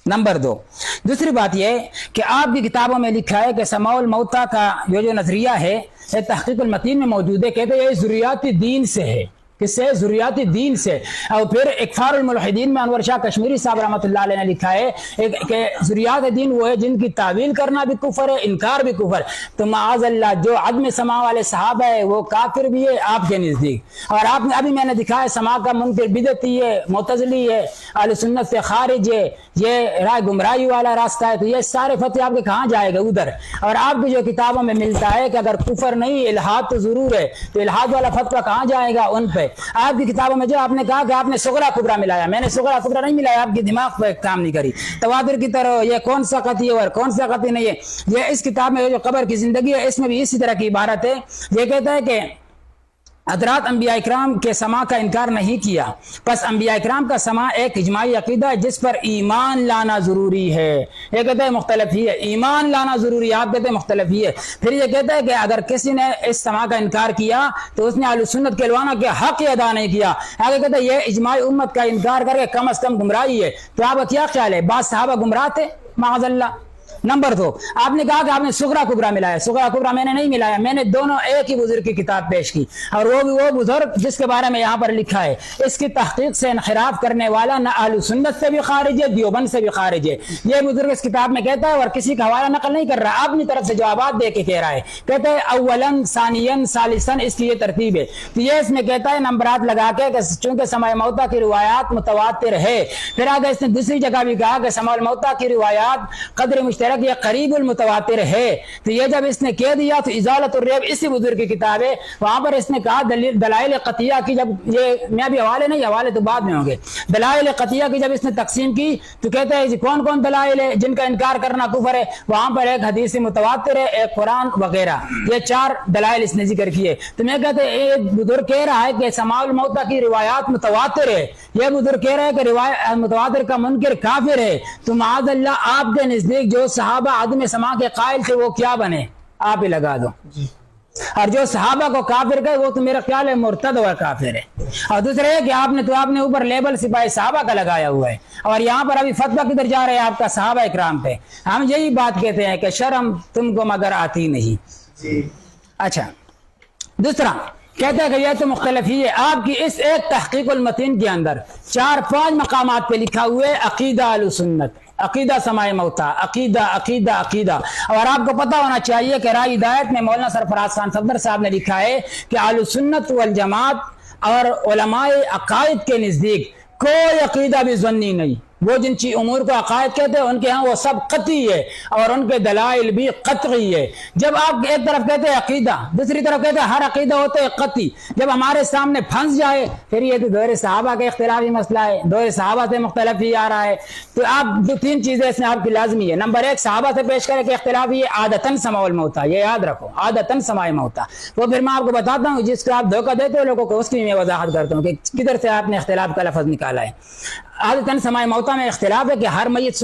نمبر 2، دوسری بات یہ کہ آپ کی کتابوں میں لکھا ہے کہ سماع الموتیٰ کا جو نظریہ ہے یہ تحقیق المتین میں موجود ہے. کہتے ہیں یہ ذریات دین سے ہے. کس سے؟ ذریات دین سے. اور پھر اکفار الملحدین میں انور شاہ کشمیری صاحب رحمۃ اللہ علیہ نے لکھا ہے کہ ذریات دین وہ ہے جن کی تعویل کرنا بھی کفر ہے، انکار بھی کفر. تو معاذ اللہ جو عدم سماع والے صحابہ ہے وہ کافر بھی ہے آپ کے نزدیک. اور آپ نے ابھی میں نے دکھایا سماع کا منکر بدعتی ہے، معتزلی ہے، اہل سنت سے خارج ہے، یہ رائے گمراہی والا راستہ ہے. تو یہ سارے فتوے آپ کے کہاں جائے گا؟ ادھر. اور آپ کی جو کتابوں میں ملتا ہے کہ اگر کفر نہیں الحاد تو ضرور ہے، تو الحاد والا فتویٰ کہاں جائے گا؟ ان پہ. آپ کی کتابوں میں جو آپ نے کہا کہ آپ نے صغرا کبرا ملایا، میں نے صغرا کبرا نہیں ملایا، آپ کی دماغ پہ کام نہیں کری. تواتر کی طرح یہ کون سا قطعی ہے اور کون سا قطعی نہیں ہے. یہ اس کتاب میں جو قبر کی زندگی ہے اس میں بھی اسی طرح کی عبارت ہے. یہ کہتا ہے کہ حضرات انبیاء اکرام کے سماع کا انکار نہیں کیا، پس انبیاء اکرام کا سماع ایک اجماعی عقیدہ ہے جس پر ایمان لانا ضروری ہے. یہ کہتے ہیں مختلف ہی ہے، ایمان لانا ضروری ہے، آپ کہتے ہیں مختلف ہی ہے. پھر یہ کہتا ہے کہ اگر کسی نے اس سماع کا انکار کیا تو اس نے اہل سنت کے علماء کے حق ادا نہیں کیا. آگے کہتا ہے یہ اجماعی امت کا انکار کر کے کم از کم گمراہی ہے. تو آپ کا کیا خیال ہے؟ بعض صحابہ گمراہ تھے معاذ اللہ. نمبر 2، آپ نے کہا کہ آپ نے صغرا کبرا ملایا. صغرا کبرا میں نے نہیں ملایا، میں نے دونوں ایک ہی بزرگ کی کتاب پیش کی، اور وہ بزرگ جس کے بارے میں یہاں پر لکھا ہے اس کی تحقیق سے انحراف کرنے والا نہ اہل سنت سے بھی خارج ہے، دیوبند سے بھی خارج ہے. یہ بزرگ اس کتاب میں کہتا ہے اور کسی کا حوالہ نقل نہیں کر رہا، اپنی طرف سے جوابات دے کے کہہ رہا ہے. کہتا ہے اولن ثانین ثالثن، اس کی یہ ترتیب ہے. تو یہ اس میں کہتا ہے نمبرات لگا کے کہ چونکہ سماع موتیٰ کی روایات متواتر ہے. پھر آگے اس نے دوسری جگہ بھی کہا کہ سماع موتیٰ کی روایات قدر مشترک یہ قریب متواتر ہے. تو یہ جب اس نے کہہ دیا تو ازالت الریب اسی بزرگ کی کتاب ہے، وہاں پر اس نے کہا دلائل قطعیہ کی، جب یہ میں بھی حوالے نہیں، حوالے تو بعد میں ہوں گے. دلائل قطعیہ کی جب اس نے تقسیم کی تو کہتے ہیں کون کون دلائل ہے جن کا انکار کرنا کفر ہے. وہاں پر ایک حدیث متواتر ہے، ایک قرآن وغیرہ، یہ 4 دلائل اس نے ذکر کیے. تو میں کہتے ہیں ایک بزرگ کہہ رہا ہے کہ سماع الموتیٰ کی روایات متواتر ہے، یہ بزرگ کہہ رہا ہے کہ روایت متواتر کا منکر کافر ہے. تو معاذ اللہ آپ کے نزدیک جو صحابہ عدم سماع کے قائل تھے وہ کیا بنے؟ آپ ہی لگا دو. اور جو صحابہ کو کافر کہے وہ تو میرا خیال ہے مرتد اور کافر ہے. اور دوسرا ہے کہ آپ نے اوپر لیبل سپاہی صحابہ کا لگایا ہوا ہے، اور یہاں پر ابھی فتویٰ کدھر جا رہے ہیں آپ کا؟ صحابہ اکرام پہ. ہم یہی بات کہتے ہیں کہ شرم تم کو مگر آتی نہیں. اچھا دوسرا کہتا ہے کہ یہ تو مختلف ہی ہے. آپ کی اس ایک تحقیق المتین کے اندر 4-5 مقامات پہ لکھا ہوا ہے عقیدہ اہل سنت، عقیدہ سماع موتیٰ، عقیدہ. اور آپ کو پتا ہونا چاہیے کہ رائے ہدایت میں مولانا سرفراز خان صفدر صاحب نے لکھا ہے کہ اہل سنت والجماعت اور علماء عقائد کے نزدیک کوئی عقیدہ بھی ظنی نہیں. وہ جن چیز امور کو عقائد کہتے ہیں ان کے ہاں وہ سب قطعی ہے اور ان کے دلائل بھی قطعی ہے. جب آپ ایک طرف کہتے ہیں عقیدہ، دوسری طرف کہتے ہیں ہر عقیدہ ہوتا ہے قطعی، جب ہمارے سامنے پھنس جائے پھر یہ تو دور صحابہ کا اختلافی مسئلہ ہے، دور صحابہ سے مختلف ہی آ رہا ہے. تو آپ جو 3 چیزیں اس میں آپ کی لازمی ہے. نمبر 1 صحابہ سے پیش کرے کہ اختلافی ہے عادتاً سماع الموتیٰ، یہ یاد رکھو عادتاً سماع موتیٰ. وہ پھر میں آپ کو بتاتا ہوں جس کو آپ دھوکہ دیتے ہو لوگوں کو اس کی میں وضاحت کرتا ہوں کہ کدھر سے آپ نے اختلاف کا لفظ نکالا ہے. عادتاً سماع موتیٰ میں اختلاف ہے کہ ہر میت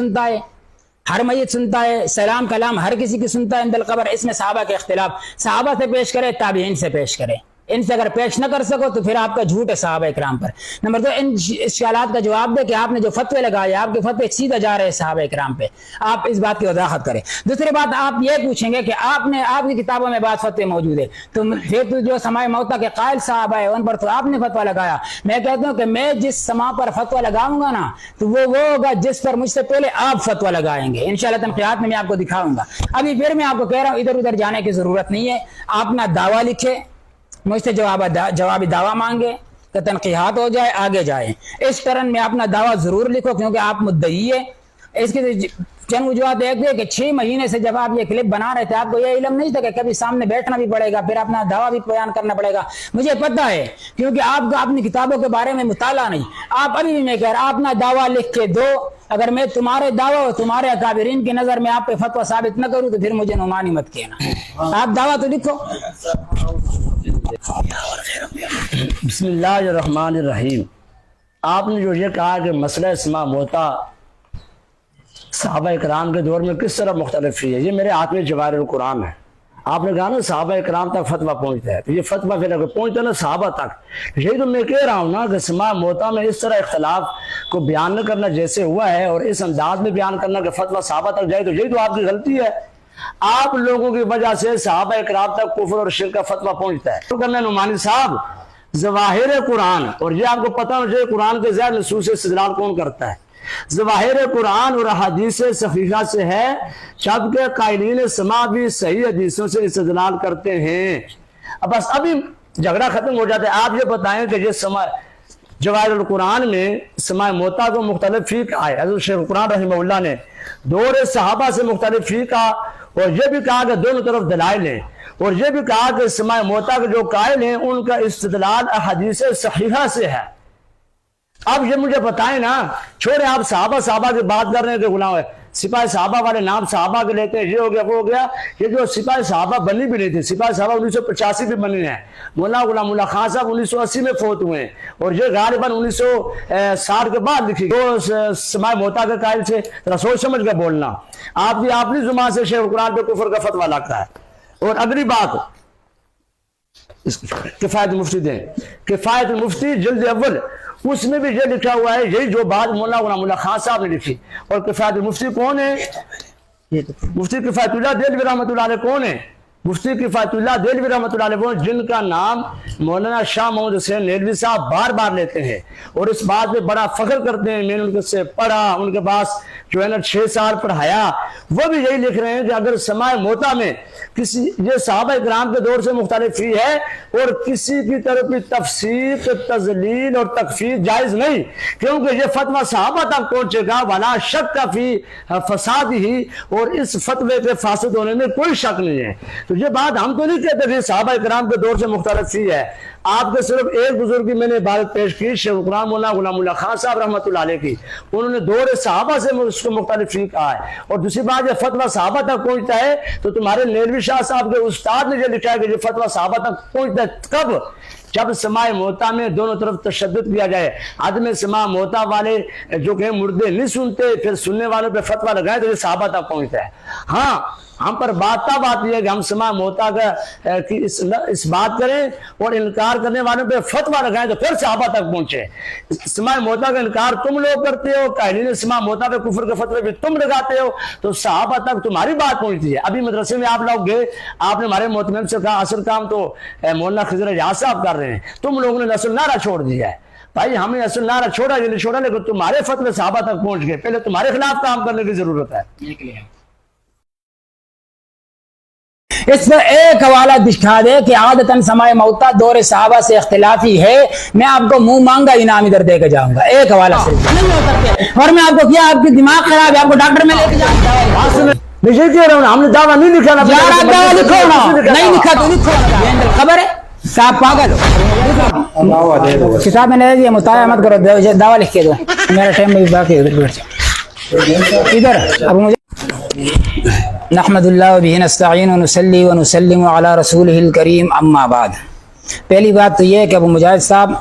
سنتا ہے، سلام کلام ہر کسی کی سنتا ہے عند القبر. اس میں صحابہ کے اختلاف، صحابہ سے پیش کرے تابعین سے پیش کرے، ان سے اگر پیش نہ کر سکو تو پھر آپ کا جھوٹ ہے صحابہ اکرام پر۔ نمبر 2، ان اشکالات کا جواب دے کہ آپ نے جو فتوے لگائے آپ کے فتوے سیدھا جا رہے ہیں صحابہ اکرام پہ، آپ اس بات کی وضاحت کریں۔ دوسری بات آپ یہ پوچھیں گے کہ آپ کی کتابوں میں بعض فتوے موجود ہے، تو پھر تو جو سماع موتا کے قائل صحابہ ہے ان پر تو آپ نے فتویٰ لگایا۔ میں کہتا ہوں کہ میں جس سماع پر فتویٰ لگاؤں گا نا تو وہ ہوگا جس پر مجھ سے پہلے آپ فتویٰ لگائیں گے، انشاءاللہ تنقیات میں آپ کو دکھاؤں گا۔ ابھی پھر میں آپ کو کہہ رہا ہوں ادھر ادھر جانے کی ضرورت نہیں ہے، آپ اپنا دعویٰ لکھے، مجھ سے جوابی دعویٰ مانگے کہ تنقیحات ہو جائے، آگے جائیں۔ اس ٹرن میں اپنا دعویٰ ضرور لکھو کیونکہ آپ مدعی ہے۔ اس کی چند وجوہات ایک ہے کہ 6 مہینے سے جب آپ یہ کلپ بنا رہے تھے آپ کو یہ علم نہیں تھا کہ کبھی سامنے بیٹھنا بھی پڑے گا، پھر اپنا دعویٰ بھی بیان کرنا پڑے گا۔ مجھے پتہ ہے کیونکہ آپ کا اپنی کتابوں کے بارے میں مطالعہ نہیں۔ آپ ابھی بھی میں کہہ رہا اپنا دعویٰ لکھ کے دو، اگر میں تمہارے دعویٰ اور تمہارے اکابرین کی نظر میں آپ پہ فتویٰ ثابت نہ کروں تو پھر مجھے نعمانی مت کہنا۔ آپ دعویٰ تو لکھو۔ بسم اللہ الرحمن الرحیم۔ آپ نے جو یہ کہا کہ مسئلہ سماع موتا صحابہ اکرام کے دور میں کس طرح مختلف ہے، یہ میرے ہاتھ میں جواہر القرآن ہے۔ آپ نے کہا نا صحابہ اکرام تک فتویٰ پہنچتا ہے، تو یہ فتویٰ پھر اگر پہنچتا ہے نا صحابہ تک، یہی تو میں کہہ رہا ہوں نا کہ سماع موتا میں اس طرح اختلاف کو بیان نہ کرنا جیسے ہوا ہے اور اس انداز میں بیان کرنا کہ فتویٰ صحابہ تک جائے، تو یہی تو آپ کی غلطی ہے۔ آپ لوگوں کی وجہ سے صحابہ اکرام تک کفر اور شرک کا فتویٰ پہنچتا ہے۔ کرنا نعمانی صاحب ظواہر قرآن، اور یہ آپ کو پتہ ہونا چاہیے قرآن کے ظاہر نصوص سے استدلال کون کرتا ہے۔ ظواہر قرآن اور احادیث صحیحہ سے ہے، جبکہ قائلین سماع بھی صحیح حدیثوں سے استدلال کرتے ہیں۔ اب بس ابھی جھگڑا ختم ہو جاتا ہے۔ آپ یہ بتائیں کہ یہ سماع جواہر القرآن میں سماع موتا کو مختلف فقہ آئے، حضرت شیخ القرآن رحمہ اللہ نے دور صحابہ سے مختلف فقہ، اور یہ بھی کہا کہ دونوں طرف دلائل ہیں، اور یہ بھی کہا کہ سماع موتا کے جو قائل ہیں ان کا استدلال احادیث صحیحہ سے ہے۔ اب یہ مجھے بتائیں نا، چھوڑے آپ صحابہ کی بات کر رہے ہیں کہ غلام ہے، سپاہی صحابہ والے نام صحابہ کے لیتے ہیں، یہ ہو گیا وہ ہو گیا۔ یہ جو سپاہی صحابہ بنی بھی نہیں تھی، سپاہی صحابہ 1985 میں بنی ہیں، مولانا غلام اللہ خان صاحب 1980 میں فوت ہوئے ہیں، اور یہ غالباً 1960 کے بعد لکھی جو سماع موتا کے قائل تھے۔ ذرا سوچ سمجھ کر بولنا، آپ کی اپنی زبان سے شیخ القرآن پہ کفر کا فتویٰ لگتا ہے۔ اور اگلی بات کفایت المفتی دیں، کفایت المفتی جلد اول، اس میں بھی یہ لکھا ہوا ہے، یہی جو بات مولانا غلام اللہ خان صاحب نے لکھی۔ اور کفایت المفتی کون ہے؟ مفتی کفایت اللہ دہلوی رحمۃ اللہ علیہ کون ہے؟ مفتی کفایت اللہ دہلوی رحمۃ اللہ علیہ جن کا نام مولانا شاہ محمد حسین نیلوی صاحب بار بار لیتے ہیں اور اس بات پہ بڑا فخر کرتے ہیں۔ میں نے ان سے پڑھا، ان کے پاس جو ہے نا 6 سال پڑھایا، وہ بھی یہی لکھ رہے ہیں کہ اگر سماع موتا میں کسی، یہ صحابہ اکرام کے دور سے مختلف ہی ہے اور کسی کی طرف کی تفسیق، تذلیل اور تکفیر جائز نہیں، کیونکہ یہ فتویٰ صحابہ تک پہنچے گا، ولا شک فی فساد ہی، اور اس فتوے کے فاسد ہونے میں کوئی شک نہیں ہے۔ تو یہ بات ہم تو نہیں کہتے کہ صحابہ اکرام کے دور سے مختلف ہی ہے۔ آپ کے صرف ایک بزرگ کی میں نے عبارت پیش کی، شیخ القرآن مولانا غلام اللہ خان صاحب رحمۃ اللہ علیہ کی، انہوں نے دور صحابہ سے اس کو مختلف فقہ کہا ہے۔ اور دوسری بات، یہ فتویٰ صحابہ تک پہنچتا ہے تو تمہارے نیلوی شاہ صاحب کے استاد نے یہ لکھا ہے کہ یہ فتویٰ صحابہ تک پہنچتا ہے کب؟ جب سماع موتا میں دونوں طرف تشدد کیا جائے۔ عدم سماع موتا والے جو کہ مردے نہیں سنتے، پھر سننے والوں پہ فتویٰ لگائے تو یہ صحابہ تک پہنچتا ہے۔ ہاں، ہم پر بات یہ ہے کہ ہم سماع موتا کا اس بات کریں اور انکار کرنے والوں پہ فتویٰ لگائیں تو پھر صحابہ تک پہنچے۔ سماع موتا کا انکار تم لوگ کرتے ہو، قائلین سماع موتا پہ کفر کے فتوے بھی تم لگاتے ہو، تو صحابہ تک تمہاری بات پہنچتی ہے۔ ابھی مدرسے میں آپ لوگ گئے، آپ نے ہمارے محتمم سے کہا اصل کام تو مولانا خضر اجاز صاحب کر رہے ہیں، تم لوگوں نے اصل نعرہ چھوڑ دیا ہے۔ بھائی ہمیں اصل نعرہ چھوڑا یہ نہیں چھوڑا، لیکن تمہارے فتوے صحابہ تک پہنچ گئے، پہلے تمہارے خلاف کام کرنے کی ضرورت ہے۔ اس پر ایک حوالہ دکھا دے کہ عادتاً سماع موتا دور صحابہ سے اختلافی ہے، میں آپ کو منہ مانگا انعام ادھر دے کے جاؤں گا، ایک حوالہ صرف نہیں ہو سکتے۔ اور میں آپ کو کیا، آپ کی دماغ خراب ہے، آپ کو ڈاکٹر میں لے کے جاؤں گا۔ میں یہ کہہ رہا ہوں، ہم نے دعویٰ نہیں لکھا نا، یار آپ دعویٰ لکھو نا، نہیں لکھا تو لکھو، خبر ہے صاحب پاگل ہو۔ کتاب میں نے دیا، مطالعہ مت کرو، دعویٰ لکھ کے دو، میرا ٹائم بھی باقی ہے، ادھر بیٹھ جاؤ ادھر۔ اب مجھے نحمد اللہ و بہ نستعین ونصلی ونسلم علی رسولہ الکریم، اما بعد۔ پہلی بات تو یہ ہے کہ ابو مجاہد صاحب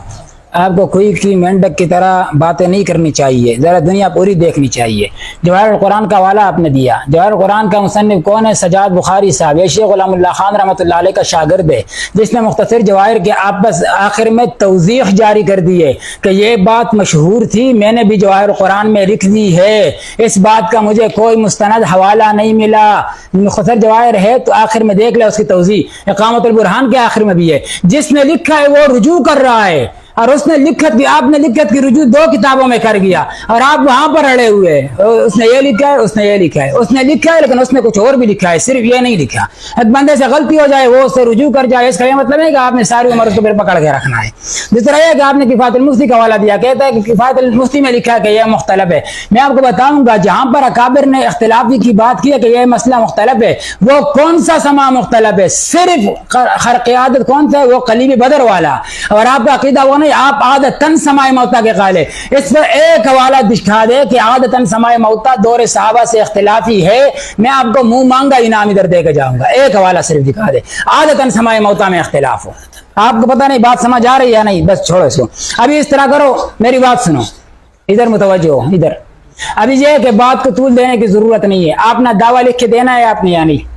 آپ کو کوئی کی مینڈک کی طرح باتیں نہیں کرنی چاہیے، ذرا دنیا پوری دیکھنی چاہیے۔ جواہر القرآن کا حوالہ آپ نے دیا، جواہر القرآن کا مصنف کون ہے؟ سجاد بخاری صاحب، یہ شیخ غلام اللہ خان رحمۃ اللہ علیہ کا شاگرد ہے، جس نے مختصر جواہر کے آپس آخر میں توضیح جاری کر دی ہے کہ یہ بات مشہور تھی، میں نے بھی جواہر القرآن میں لکھ دی ہے، اس بات کا مجھے کوئی مستند حوالہ نہیں ملا۔ مختصر جواہر ہے تو آخر میں دیکھ لے اس کی توضیح، اقامت البرہان کے آخر میں بھی ہے۔ جس نے لکھا ہے وہ رجوع کر رہا ہے، اور اس نے لکھت بھی، آپ نے لکھت کی رجوع 2 کتابوں میں کر گیا، اور آپ وہاں پر اڑے ہوئے، اس نے یہ لکھا ہے، اس نے یہ لکھا ہے، اس نے لکھا ہے لیکن اس نے کچھ اور بھی لکھا ہے، صرف یہ نہیں لکھا۔ ایک بندے سے غلطی ہو جائے وہ اس سے رجوع کر جائے، اس کا یہ مطلب ہے کہ آپ نے ساری عمر اس کو پھر پکڑ کے رکھنا ہے۔ جس طرح یہ کہ آپ نے کفایت المفتی کا حوالہ دیا، کہتا ہے کہ کفایت المفتی میں لکھا ہے کہ یہ مختلف ہے۔ میں آپ کو بتاؤں گا جہاں پر اکابر نے اختلافی کی بات کی ہے کہ یہ مسئلہ مختلف ہے، وہ کون سا سما مختلف ہے؟ صرف خرقیادت کون سا ہے؟ وہ قلیب بدر والا، اور آپ کا عقیدہ وہ نہیں، آپ عادتاً سماع موتا کے قائل ہے۔ اس پر ایک حوالہ دکھا دے کہ عادتاً سماع موتا دور صحابہ سے اختلافی ہے، میں آپ کو منہ مانگا انعام ادھر دے کے جاؤں گا۔ ایک حوالہ صرف دکھا دے عادتاً سماع موتا میں اختلاف ہو۔ آپ کو پتہ نہیں بات سمجھ آ رہی ہے یا نہیں، بس چھوڑو اس کو۔ ابھی اس طرح کرو، میری بات سنو، ادھر متوجہ ہو، ادھر۔ ابھی یہ کہ بات کو طول دینے کی ضرورت نہیں ہے، آپ نے دعویٰ لکھ کے دینا ہے آپ نے یا نہیں؟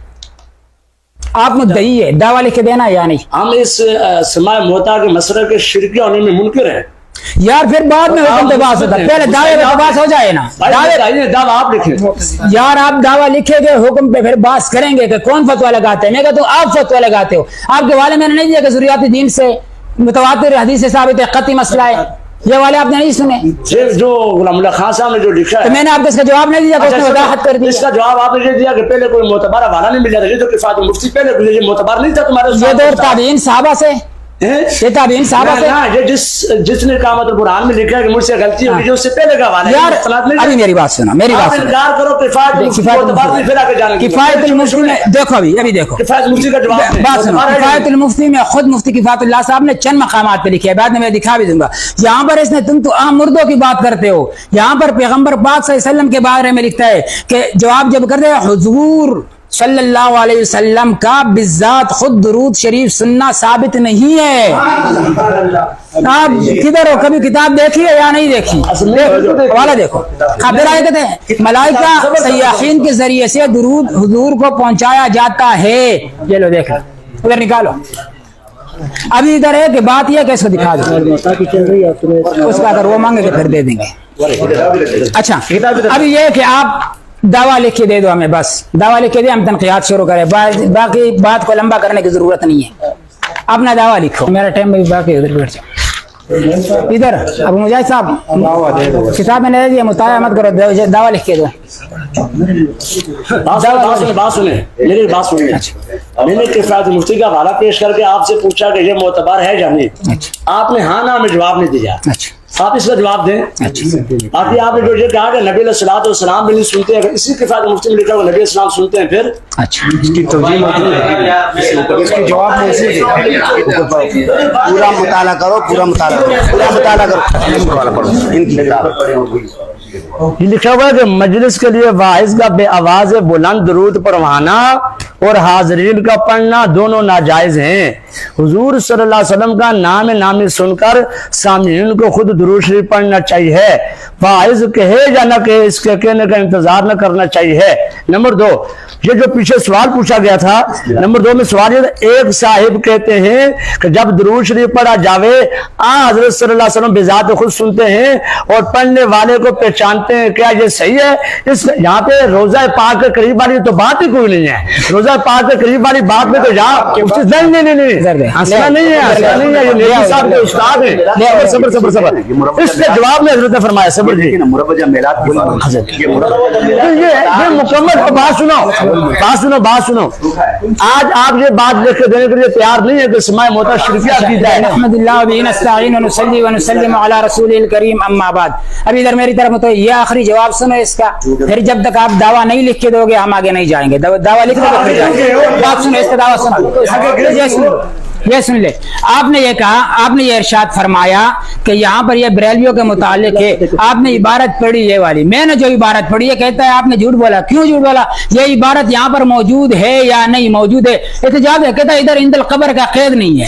آپ مدعی ہے، دعویٰ لکھ کے دینا ہے یا نہیں؟ ہم اس سماع موتا کے مسئلے کے شرکی ہونے میں منکر ہیں یار، پھر بعد میں حکم پہ بات ہوتا ہے، پہلے دعوے پہ بات ہو جائے نا۔ دعویٰ آپ لکھیں یار، آپ دعویٰ لکھیں گے، حکم پہ پھر بات کریں گے کہ کون فتویٰ لگاتے ہیں۔ میں کہتا ہوں آپ فتویٰ لگاتے ہو، آپ کے والے میں نے نہیں دیا کہ ضروریات دین سے متواتر حدیث سے ثابت ہے، قطعی مسئلہ ہے، یہ والے آپ نے نہیں سنے؟ جو غلام اللہ خان صاحب نے جو لکھا ہے، تو میں نے آپ کو اس کا جواب نہیں دیا کہ اس نے وضاحت کر دی۔ اس کا جواب آپ نے یہ دیا کہ پہلے کوئی معتبر حوالہ نہیں مل جاتا، یہ تو کفایت المفتی پہلے یہ معتبر نہیں تھا تمہارے یہ دور تابعین صحابہ سے، یہ تابعین صحابہ سے، یہ جس نے اقامت القرآن میں لکھا ہے کہ مجھ سے غلطی ہوئی جو اس سے پہلے کا حوالہ ہے۔ یار ابھی میری بات سنو، میری بات سنو۔ انکار کرو کفایت المفتی میں دیکھو، ابھی دیکھو کفایت المفتی کا جواب بات سنو۔ کفایت المفتی میں خود مفتی کفایت اللہ صاحب نے چند مقامات پہ لکھے ہے، بعد میں دکھا بھی دوں گا۔ یہاں پر اس نے تم تو عام مردوں کی بات کرتے ہو، یہاں پر پیغمبر پاک صلی اللہ علیہ وسلم کے بارے میں لکھتا ہے کہ جواب جب کرتے ہیں حضور صلی اللہ علیہ وسلم کا بالذات خود درود شریف سننا ثابت نہیں ہے۔ آپ کدھر ہو؟ کبھی کتاب دیکھی ہے یا نہیں دیکھی؟ حوالہ دیکھو۔ پھر آئے کہتے ہیں ملائکہ سیاحین کے ذریعے سے درود حضور کو پہنچایا جاتا ہے۔ یہ لو دیکھ لو، ادھر نکالو۔ ابھی ادھر ہے کہ بات یہ کہ اس کو دکھا دو، اس کا اگر وہ مانگے کہ پھر دے دیں گے۔ اچھا، ابھی یہ کہ آپ دعویٰ لکھ کے دے دو ہمیں، بس دعویٰ لکھ کے دے، ہم تنقیات شروع کریں، باقی بات کو لمبا کرنے کی ضرورت نہیں ہے۔ اپنا دعویٰ لکھو، میرا ٹائم بھی باقی، ادھر بیٹھ جاؤ۔ ادھر ابو مجاہد صاحب کتاب میں نہیں دیا، مطالعہ مت کرو، دعویٰ لکھ کے دو۔ بات سنیں، میری بات سنیں۔ میں نے کفایت المفتی کا حوالہ پیش کر کے آپ سے پوچھا کہ یہ معتبر ہے یا نہیں، آپ نے ہاں نہ میں جواب نہیں دیا، آپ اس کا جواب دیں۔ باقی آپ نے جو یہ کہا کہ نبی علیہ الصلوۃ والسلام بھی نہیں سنتے ہیں، اسی کفایت المفتی میں لکھا ہوا نبی علیہ السلام سنتے ہیں، پھر اس کی توجیہ اس کے جواب میں اسی پورا مطالعہ کرو، پورا مطالعہ کرو ان کی کتاب۔ یہ لکھا ہوا ہے کہ مجلس کے لیے واعظ کا بے آواز بلند درود پڑھوانا اور حاضرین کا پڑھنا دونوں ناجائز ہیں۔ حضور صلی اللہ علیہ وسلم کا نام نامی سن کر سامعین کو خود درود شریف پڑھنا چاہیے، واعظ کہے یا نہ کہے اس کے کہنے کا انتظار نہ کرنا چاہیے۔ نمبر 2، یہ جو پیچھے سوال پوچھا گیا تھا، نمبر 2 میں سوال یہ، ایک صاحب کہتے ہیں کہ جب درود شریف پڑھا جاوے حضرت صلی اللہ علیہ وسلم بذات خود سنتے ہیں اور پڑھنے والے کو پہچانتے ہیں، کیا یہ صحیح ہے؟ اس یہاں پہ روزہ پاک کے قریب والی تو بات ہی کوئی نہیں ہے، روزہ پاک کے قریب والی بات میں تو یہاں نہیں اصلہ نہیں ہے، اصلہ نہیں ہے، یہ نیکی صاحب کے استاد ہیں۔ صبر اس کے جواب میں حضرت نے فرمایا، صبر جی، یہ مکمل بات سنو۔ آج آپ یہ بات لکھ کے دینے کے لیے تیار نہیں ہے کہ سماع موتا شرکیہ کی جائے۔ الحمد للہ وبہ نستعین ونصلی ونسلم علی رسول الکریم، اما بعد۔ ابھی ادھر میری طرف تو یہ آخری جواب سنو اس کا، پھر جب تک آپ دعویٰ نہیں لکھ کے دو گے ہم آگے نہیں جائیں گے۔ دعویٰ لکھ دو پھر جائیں گے۔ بات سنو، اس کا دعویٰ سنو، یہ سن لے۔ آپ نے یہ کہا، آپ نے یہ ارشاد فرمایا کہ یہاں پر یہ بریلویوں کے متعلق ہے، آپ نے عبارت پڑھی یہ والی، میں نے جو عبارت پڑھی ہے کہتا ہے آپ نے جھوٹ بولا۔ کیوں جھوٹ بولا؟ یہ عبارت یہاں پر موجود ہے یا نہیں موجود ہے؟ احتجاج ہے، کہتا ہے ادھر عند القبر کا قید نہیں ہے،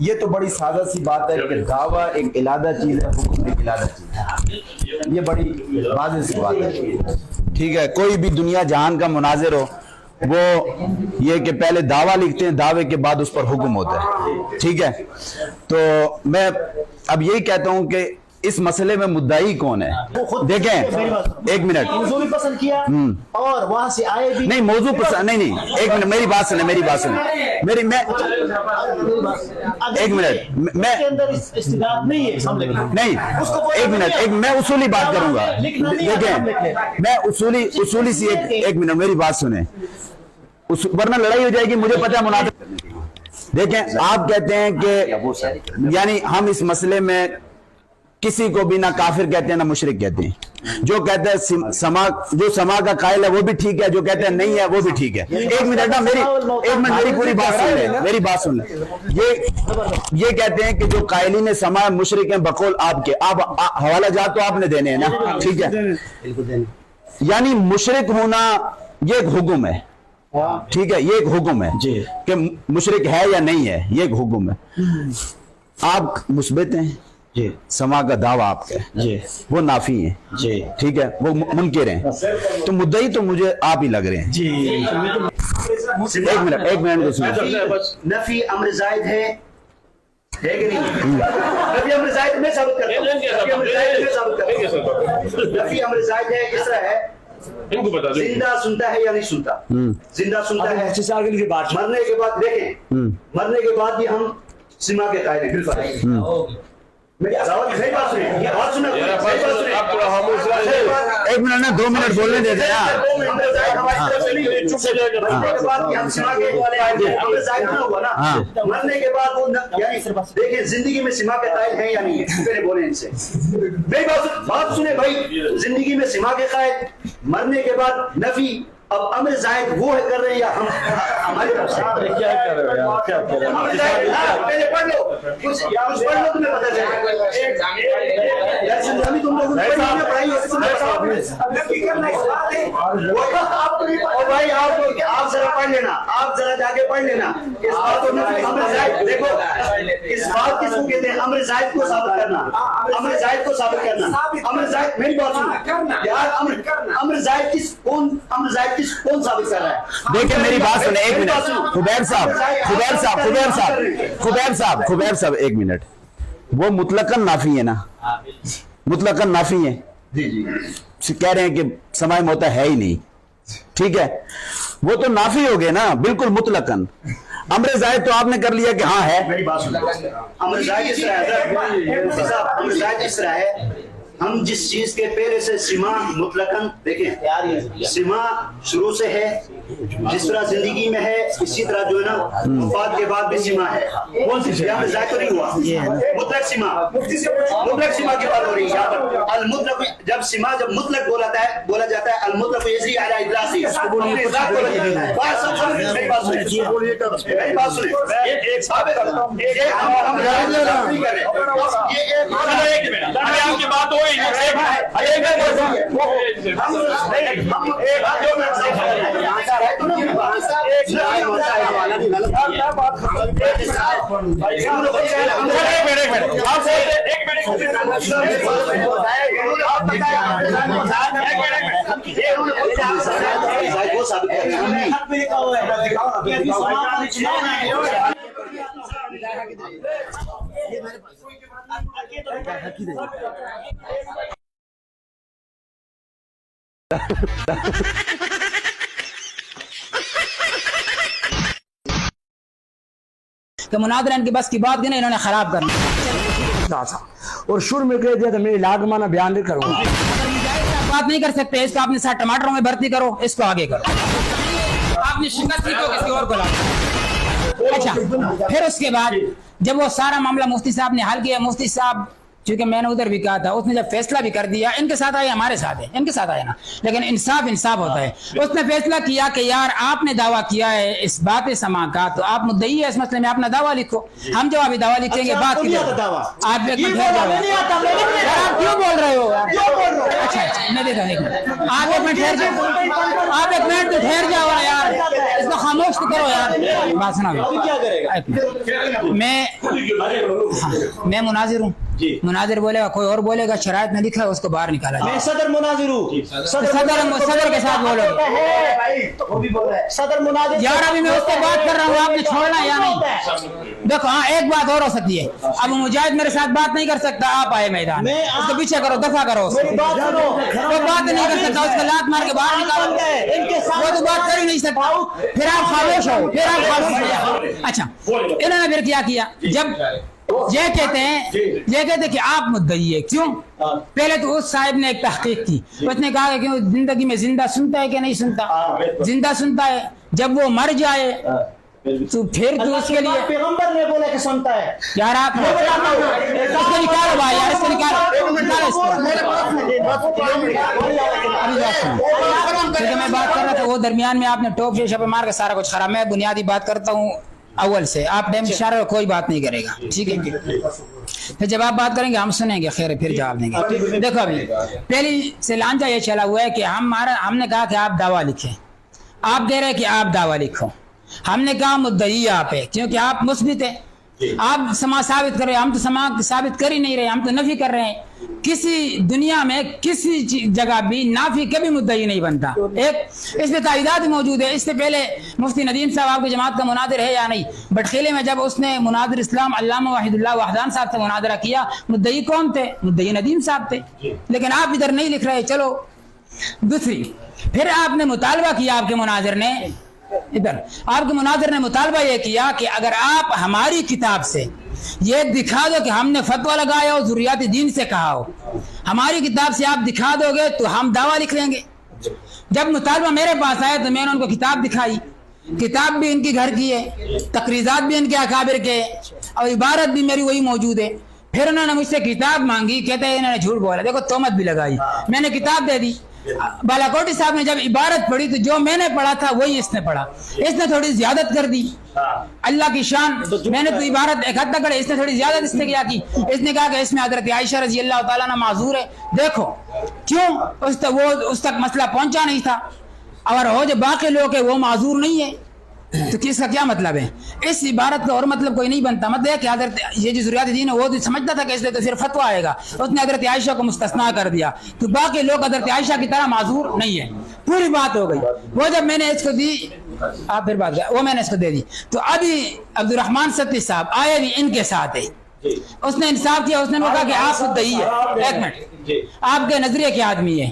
یہ تو بڑی سادہ سی بات ہے کہ دعویٰ ایک علادہ چیز ہے، حکم ایک علادہ چیز ہے، یہ بڑی واضح سی بات ہے. ٹھیک ہے، کوئی بھی دنیا جہان کا مناظر ہو وہ یہ کہ پہلے دعویٰ لکھتے ہیں، دعوے کے بعد اس پر حکم ہوتا ہے. ٹھیک ہے، تو میں اب یہی کہتا ہوں کہ اس مسئلے میں مدعی کون ہے. دیکھیں ایک منٹ، موضوع بھی پسند کیا اور وہاں سے آئے بھی نہیں موضوع پسند نہیں ایک منٹ میری بات سنیں میری میں ایک منٹ میں کے اندر استعداد نہیں ہے سمجھنے کی. نہیں ایک منٹ میں اصولی بات کروں گا. دیکھیں میں اصولی سی ایک منٹ میری بات سنیں، ورنہ لڑائی ہو جائے گی. مجھے پتہ ہے مناظر. دیکھیں آپ کہتے ہیں کہ یعنی ہم اس مسئلے میں کسی کو بھی نہ کافر کہتے ہیں نہ مشرک کہتے ہیں. جو کہتا ہے سما کا قائل ہے وہ بھی ٹھیک ہے، جو کہتا ہے نہیں ہے وہ بھی ٹھیک ہے. ایک منٹ نا میری پوری بات سن لیں، میری بات سن لیں. یہ کہتے ہیں کہ جو قائلین سما مشرک ہیں بقول آپ کے. آپ حوالہ جات تو آپ نے دینے ہیں نا، ٹھیک ہے. یعنی مشرک ہونا یہ ایک حکم ہے، ٹھیک ہے، یہ ایک حکم ہے کہ مشرک ہے یا نہیں ہے، یہ ایک حکم ہے. آپ مثبت ہیں جی، سما کا دعویٰ آپ کا ہے، جی وہ نافی ہیں، جی ٹھیک ہے، وہ منکر ہیں. تو مدعی تو مجھے آپ ہی لگ رہے ہیں. جی. ایک منٹ کو سنیں. نفی امر زائد ہے کہ نہیں؟ نفی امر زائد میں ثابت کرتا ہوں. نفی امر زائد ہے، اس طرح ہے زندہ سنتا ہے یا نہیں سنتا. زندہ سنتا ہے، مرنے کے بعد دیکھیں، مرنے کے بعد بھی ہم سما کے قائل ہیں. بالکل ایک منٹ نا 2 منٹ بولنے دے دیں. مرنے کے بعد دیکھیں زندگی میں سما کے قائل ہیں یا نہیں ہے، پہلے بولیں ان سے. میری بات سنیں بھائی، زندگی میں سما کے قائل، مرنے کے بعد نفی. اب امر زائد وہ ہے کر رہے ہیں یا ہم ہماری طرف سے کیا کر رہے ہیں؟ کیا کر رہے ہیں؟ امر زائد پہلے پڑھ لو کچھ پڑھ لو تمہیں پتہ چلے گا. یار سنجامی تم لوگوں نے پڑھائی ہوتی نفی کرنا اور بھائی آپ ذرا پڑھ لینا، آپ ذرا جا کے پڑھ لینا. اس بات کو امر زائد دیکھو، اس بات کس کو کہتے ہیں؟ امر زائد کو ثابت کرنا، امر زائد کو ثابت کرنا. امر زائد میری بات سنو یار، امر زائد کون ثابت کر رہا ہے؟ دیکھیں میری بات سنیں ایک منٹ. خبیر صاحب ایک منٹ. وہ مطلقاً نافی ہے نا، مطلقاً نافی ہے. کہہ رہے ہیں کہ سماع موتا ہے ہی نہیں، ٹھیک ہے، وہ تو نافی ہو گئے نا بالکل مطلقاً. امر زائد تو آپ نے کر لیا کہ ہاں ہے. امر زائد اس طرح ہے، امر زائد اس طرح ہے، ہم جس چیز کے پہلے سے سما مطلقاً دیکھیں، سما شروع سے ہے، جس طرح زندگی میں ہے اسی طرح جو ہے نا وفات کے بعد بھی سما ہے. کون سی یہاں پہ ذکر نہیں ہوا مطلق سما. مطلق سما کی بات ہو رہی ہے یہاں پر. المطلق جب سما جب مطلق بولا جاتا ہے المطلق یجری علی اطلاقی. میری بات سنیں، میری بات سنیں. ایک ثابت کرتا ہوں، یہ ہم نہیں کر رہے. ایک منٹ آپ کی بات ہوئی کہ مناظرہ ان کی بس کی بات کی نا، انہوں نے خراب کرنا اور شروع میں کہہ دیا تو میری لاگمانہ بیان نہیں کروں گا. بات نہیں کر سکتے، اس کو اپنے ساتھ ٹماٹروں میں بھرتی کرو، اس کو آگے کرو. آپ نے شکست کی تو کسی اور کو لاؤ. اچھا پھر اس کے بعد جب وہ سارا معاملہ مفتی صاحب نے حل کیا، مفتی صاحب کیونکہ میں نے ادھر بھی کہا تھا، اس نے جب فیصلہ بھی کر دیا، ان کے ساتھ آئے ہمارے ساتھ ہے، ان کے ساتھ آئے نا، لیکن انصاف ہوتا ہے۔ اس نے فیصلہ کیا کہ یار آپ نے دعویٰ کیا ہے اس بات سما کا، تو آپ مدعی ہے اس مسئلے میں، اپنا دعویٰ لکھو۔ ہم جو ابھی دعویٰ لکھیں گے بات کی آپ ایک منٹ ٹھہر جاؤ، آپ کیوں بول رہے ہو؟ اچھا میں دیکھا ایک منٹ، آپ ایک منٹ ٹھہر جاؤ، آپ ایک منٹ ٹھہر جاؤ یار، اس کو خاموش تو کرو یار، بات سنا۔ میں مناظر ہوں، مناظر بولے گا، کوئی اور بولے گا، شرائط میں لکھا ہے اس کو باہر نکالا جائے۔ میں صدر مناظر ہوں، صدر کے ساتھ بولو گے صدر مناظر یار، ابھی میں اس سے بات کر رہا ہوں، آپ نے چھوڑنا یا نہیں؟ دیکھو ہاں ایک بات اور ہو سکتی ہے، اب مجاہد میرے ساتھ بات نہیں کر سکتا، آپ آئے میدان اس کو پیچھے کرو، دفع کرو، وہ بات نہیں کر سکتا، اس کو لات مار کے باہر نکالو، وہ تو بات کر ہی نہیں سکتا، پھر آپ خاموش ہو، پھر آپ خاموش ہو جاؤ۔ اچھا انہوں نے پھر کیا کیا، جب یہ کہتے ہیں کہ آپ مدعی ہے، کیوں؟ پہلے تو اس صاحب نے ایک تحقیق کی، اس نے کہا کہ زندگی میں زندہ سنتا ہے کہ نہیں سنتا؟ زندہ سنتا ہے، جب وہ مر جائے تو پھر تو اس کے لیے پیغمبر نے بولا کہ سنتا ہے یار، آپ اس کو نکالو بھائی یار، اس کو نکالو، کیونکہ میں بات کر رہا تھا وہ درمیان میں آپ نے ٹوپ شیشہ پہ مار کے سارا کچھ خراب، میں بنیادی بات کرتا ہوں اول سے، آپ ڈیم اشارہ کوئی بات نہیں کرے گا، ٹھیک ہے؟ پھر جب آپ بات کریں گے ہم سنیں گے، خیر پھر جواب دیں گے۔ دیکھو ابھی پہلی سے لانجا یہ چلا ہوا ہے کہ ہم نے کہا کہ آپ دعویٰ لکھیں، آپ کہہ رہے ہیں کہ آپ دعویٰ لکھو، ہم نے کہا مدعی آپ ہے کیونکہ آپ مثبت ہیں، آپ سما ثابت کر رہے ہیں، ہم تو سما ثابت کر ہی نہیں رہے، ہم تو نفی کر رہے ہیں۔ کسی دنیا میں کسی جگہ بھی نافی کبھی مدعی نہیں بنتا، ایک اس میں تائیدات موجود ہے۔ اس سے پہلے مفتی ندیم صاحب آپ کی جماعت کا مناظر ہے یا نہیں؟ بٹخیلے میں جب اس نے مناظر اسلام علامہ وحید اللہ وحدان صاحب سے مناظرہ کیا، مدعی کون تھے؟ مدعی ندیم صاحب تھے، لیکن آپ ادھر نہیں لکھ رہے، چلو۔ دوسری پھر آپ نے مطالبہ کیا، آپ کے مناظر نے ادھر آپ کے مناظر نے مطالبہ یہ کیا کہ اگر آپ ہماری کتاب سے یہ دکھا دو کہ ہم نے فتویٰ لگایا ہو، ضروریات دین سے کہا ہو، ہماری کتاب سے آپ دکھا دو گے تو ہم دعویٰ لکھ لیں گے۔ جب مطالبہ میرے پاس آیا تو میں نے ان کو کتاب دکھائی، کتاب بھی ان کی گھر کی ہے، تقریضات بھی ان کے اکابر کے، اور عبارت بھی میری وہی موجود ہے۔ پھر انہوں نے مجھ سے کتاب مانگی، کہتے ہیں انہوں نے جھوٹ بولا، دیکھو تہمت بھی لگائی، میں نے کتاب دے دی۔ بالاکوٹی صاحب نے جب عبارت پڑھی تو جو میں نے پڑھا تھا وہی اس نے پڑھا، اس نے تھوڑی زیادت کر دی، اللہ کی شان، میں نے تو عبارت ایک حد تک پڑھی، اس نے تھوڑی زیادت اس نے کیا کی، اس نے کہا کہ اس میں حضرت عائشہ رضی اللہ تعالیٰ عنہ معذور ہے۔ دیکھو کیوں وہ اس تک مسئلہ پہنچا نہیں تھا، اور وہ جو باقی لوگ ہیں وہ معذور نہیں ہے، تو کس کا کیا مطلب ہے؟ اس عبارت کا اور مطلب کوئی نہیں بنتا، مطلب ہے کہ حضرت یہ جو ضروریات دین ہے وہ سمجھتا تھا کہ اس لیے تو پھر فتویٰ آئے گا، اس نے حضرت عائشہ کو مستثنا کر دیا، تو باقی لوگ حضرت عائشہ کی طرح معذور نہیں ہے، پوری بات ہو گئی۔ وہ جب میں نے اس کو دی، آپ پھر بات وہ میں نے اس کو دے دی، تو ابھی عبد الرحمان ستی صاحب آئے بھی ان کے ساتھ ہے، اس نے انصاف کیا، اس نے کہا کہ آپ مدعی ہے، ایک منٹ، آپ کے نظریے کے آدمی ہے،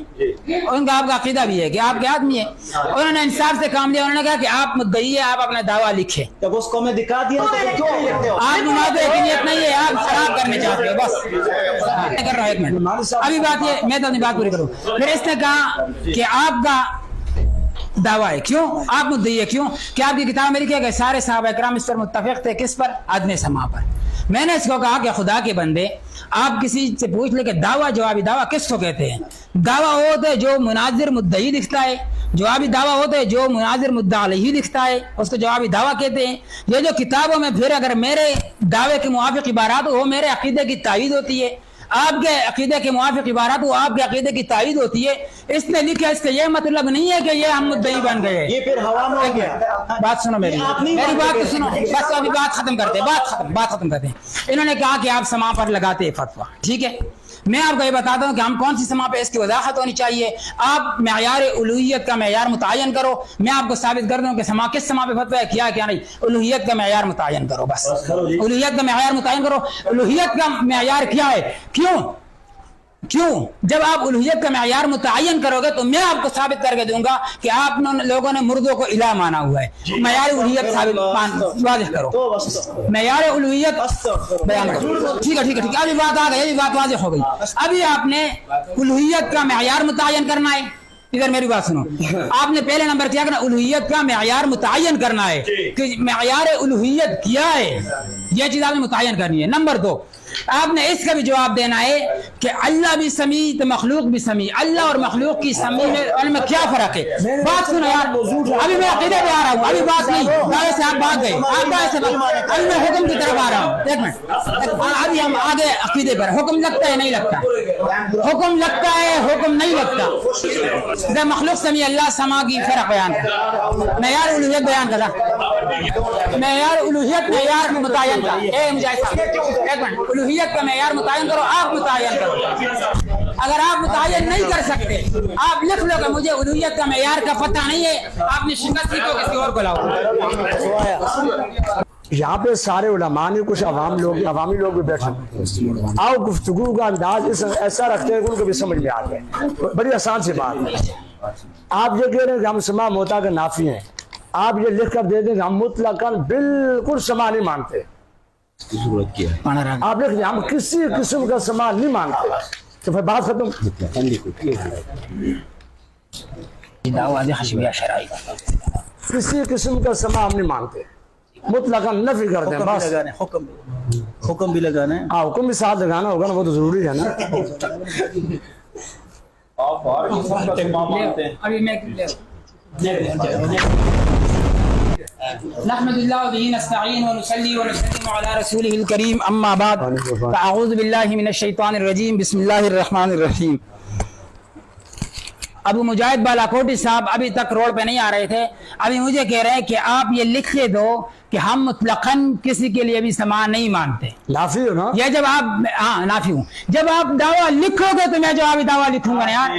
ان کا آپ کا عقیدہ بھی ہے کہ آپ کے آدمی ہے، انہوں نے انصاف سے کام لیا، انہوں نے کہا کہ آپ مدعی ہے، آپ اپنا دعویٰ لکھیں۔ جب اس کو میں دکھا دیا آپ مناظرے کی نیت نہیں ہے، آپ خراب کرنے چاہتے ہو، بس کر رہا ہوں، ایک منٹ ابھی بات یہ، میں تو اپنی بات پوری کروں۔ پھر اس نے کہا کہ آپ کا دعویٰ ہے، کیوں آپ مدعی ہے، کیوں کہ آپ کی کتاب میں لکھا کہ سارے صحابہ کرام اس پر متفق تھے، کس پر؟ عدم سماع پر۔ میں نے اس کو کہا کہ خدا کے بندے آپ کسی سے پوچھ لے کہ دعویٰ جوابی دعویٰ کس کو کہتے ہیں؟ دعویٰ وہ ہوتا ہے جو مناظر مدعی لکھتا ہے، جوابی دعویٰ ہوتا ہے جو مناظر مدعا علیہ لکھتا ہے، اس کو جوابی دعویٰ کہتے ہیں۔ یہ جو کتابوں میں پھر اگر میرے دعوے کے موافق عبارات وہ میرے عقیدے کی تائید ہوتی ہے، آپ کے عقیدے کے موافق عبارات وہ آپ کے عقیدے کی تائید ہوتی ہے، اس نے لکھا، اس کا یہ مطلب نہیں ہے کہ یہ ہم مدعی بن گئے۔ یہ پھر ہوا میں ہو گیا۔ بات سنو میری بات تو سنو، بس ابھی بات ختم کرتے ہیں، بات ختم کرتے ہیں۔ انہوں نے کہا کہ آپ سما پر لگاتے ہیں فتویٰ، ٹھیک ہے، میں آپ کو یہ بتاتا ہوں کہ ہم کون سی سما پہ اس کی وضاحت ہونی چاہیے۔ آپ معیار الوہیت کا معیار متعین کرو، میں آپ کو ثابت کر دوں کہ سما کس سما پہ فتویٰ ہے، کیا نہیں، الوہیت کا معیار متعین کرو، بس الوہیت کا معیار متعین کرو۔ الوہیت کا معیار کیا ہے؟ کیوں جب آپ الوہیت کا معیار متعین کرو گے تو میں آپ کو ثابت کر کے دوں گا کہ آپ لوگوں نے مردوں کو الہ مانا ہوا ہے۔ معیار الوہیت واضح کرو، معیار الوہیت بیان کرو، ٹھیک ہے، ابھی بات آ گئی، ابھی بات واضح ہو گئی۔ ابھی آپ نے الوہیت کا معیار متعین کرنا ہے، ادھر میری بات سنو، آپ نے پہلے نمبر کیا کرنا، الوہیت کا معیار متعین کرنا ہے کہ معیار الوہیت کیا ہے، یہ چیز آپ نے متعین کرنی ہے۔ نمبر 2، آپ نے اس کا بھی جواب دینا ہے کہ اللہ بھی سمیع تو مخلوق بھی سمیع، اللہ اور مخلوق کی سمیع میں کیا فرق ہے؟ بات سنو یار، ابھی میں عقیدے پہ آ رہا ہوں، ابھی بات نہیں، دعوے سے آپ بھاگ گئے، آپ دعوے سے ابھی میں حکم کی طرف آ رہا ہوں، ایک منٹ، ابھی ہم آگے عقیدے پر، حکم لگتا ہے نہیں لگتا، حکم لگتا ہے حکم نہیں لگتا، مخلوق سمیع اللہ سما کی فرق بیان کر، معیار الوہیت بیان کرا، معیار الوہیت معیار متعین کا، مجاہد صاحب ایک منٹ، الوہیت کا معیار متعین کرو، آپ متعین کرو، اگر آپ متعین نہیں کر سکتے آپ لکھ لو کہ مجھے الوہیت کا معیار کا پتہ نہیں ہے، آپ نے شکست کی تو کسی اور کو لاؤ۔ یہاں پہ سارے علماء نے کچھ عوامی لوگ بھی بیٹھے، آؤ گفتگو کا انداز ایسا رکھتے ہیں کہ ان کو بھی سمجھ میں آ گئے، بڑی آسان سی بات ہے۔ آپ یہ کہہ رہے ہیں کہ ہم سما موتا کے نافی ہیں، آپ یہ لکھ کر دے دیں کہ ہم مطلقاً بالکل سما نہیں مانتے، آپ لکھ دیں ہم کسی قسم کا سما نہیں مانتے، تو پھر بات ختم۔ کسی قسم کا سما ہم نہیں مانتے، مطلقاً نفی کر دیں بس۔ حکم بھی لگانا ہے، ہاں حکم بھی ساتھ لگانا ہوگا نا، وہ تو ضروری ہے نا۔ ابھی میں نحمد اللہ و بہ نستعین و نصلی و نسلم علی رسولہ الکریم، اما بعد فاعوذ باللہ من الشیطان الرجیم، بسم اللہ الرحمن الرحیم۔ ابو مجاہد بالاکوٹی صاحب ابھی تک روڈ پہ نہیں آ رہے تھے، ابھی مجھے کہہ رہے ہیں کہ آپ یہ لکھ کے دو کہ ہم مطلقاً کسی کے لیے بھی سما نہیں مانتے، نافی ہو نا؟ یہ جب آپ، ہاں نافی ہوں، جب آپ دعویٰ لکھو گے تو میں جوابی دعویٰ لکھوں گا نا یار،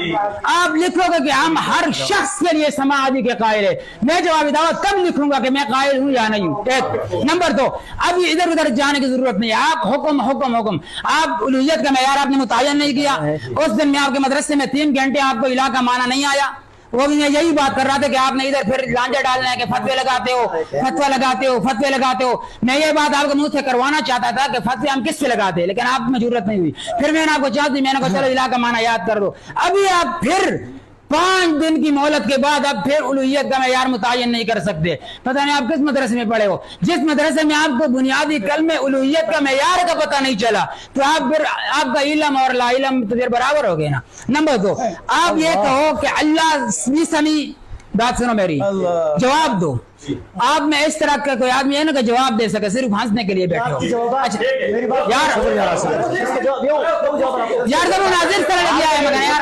آپ لکھو گے کہ ہم ہر شخص کے لیے سما آدھی کے قائل ہے، میں جوابی دعویٰ تب لکھوں گا کہ میں قائل ہوں یا نہیں ہوں۔ ایک نمبر دو، ابھی ادھر ادھر جانے کی ضرورت نہیں ہے، آپ حکم حکم حکم، آپ الوہیت کا معیار آپ نے متعین نہیں کیا، اس دن میں آپ کے مدرسے میں 3 گھنٹے آپ کو الہ کا معنی نہیں آیا، وہ بھی میں یہی بات کر رہا تھا کہ آپ نے ادھر پھر لانجا ڈالنا ہے کہ فتوے لگاتے ہو، فتوے لگاتے ہو، فتوے لگاتے ہو، میں یہ بات آپ کے منہ سے کروانا چاہتا تھا کہ فتوے ہم کس سے لگاتے ہیں، لیکن آپ میں ضرورت نہیں ہوئی، پھر میں نے آپ کو چاہ دی، میں نے کہا چلو الہ کا معنی یاد کر دو، ابھی آپ پھر 5 دن کی مہلت کے بعد اب پھر الوہیت کا معیار متعین نہیں کر سکتے، پتہ نہیں آپ کس مدرسے میں پڑھے ہو، جس مدرسے میں آپ کو بنیادی کلمے الوہیت کا معیار کا پتہ نہیں چلا تو آپ پھر آپ کا علم اور لا علم تو پھر برابر ہو گئے نا۔ نمبر 2، آپ یہ کہو کہ اللہ بھی سمیع، بات سنو میری، جواب دو، آپ میں اس طرح کا کوئی آدمی ہے نا کہ جواب دے سکے، صرف ہنسنے کے لیے بیٹھے ہو، اچھا یار ضرور ناظر طرح لگی آیا مگر یار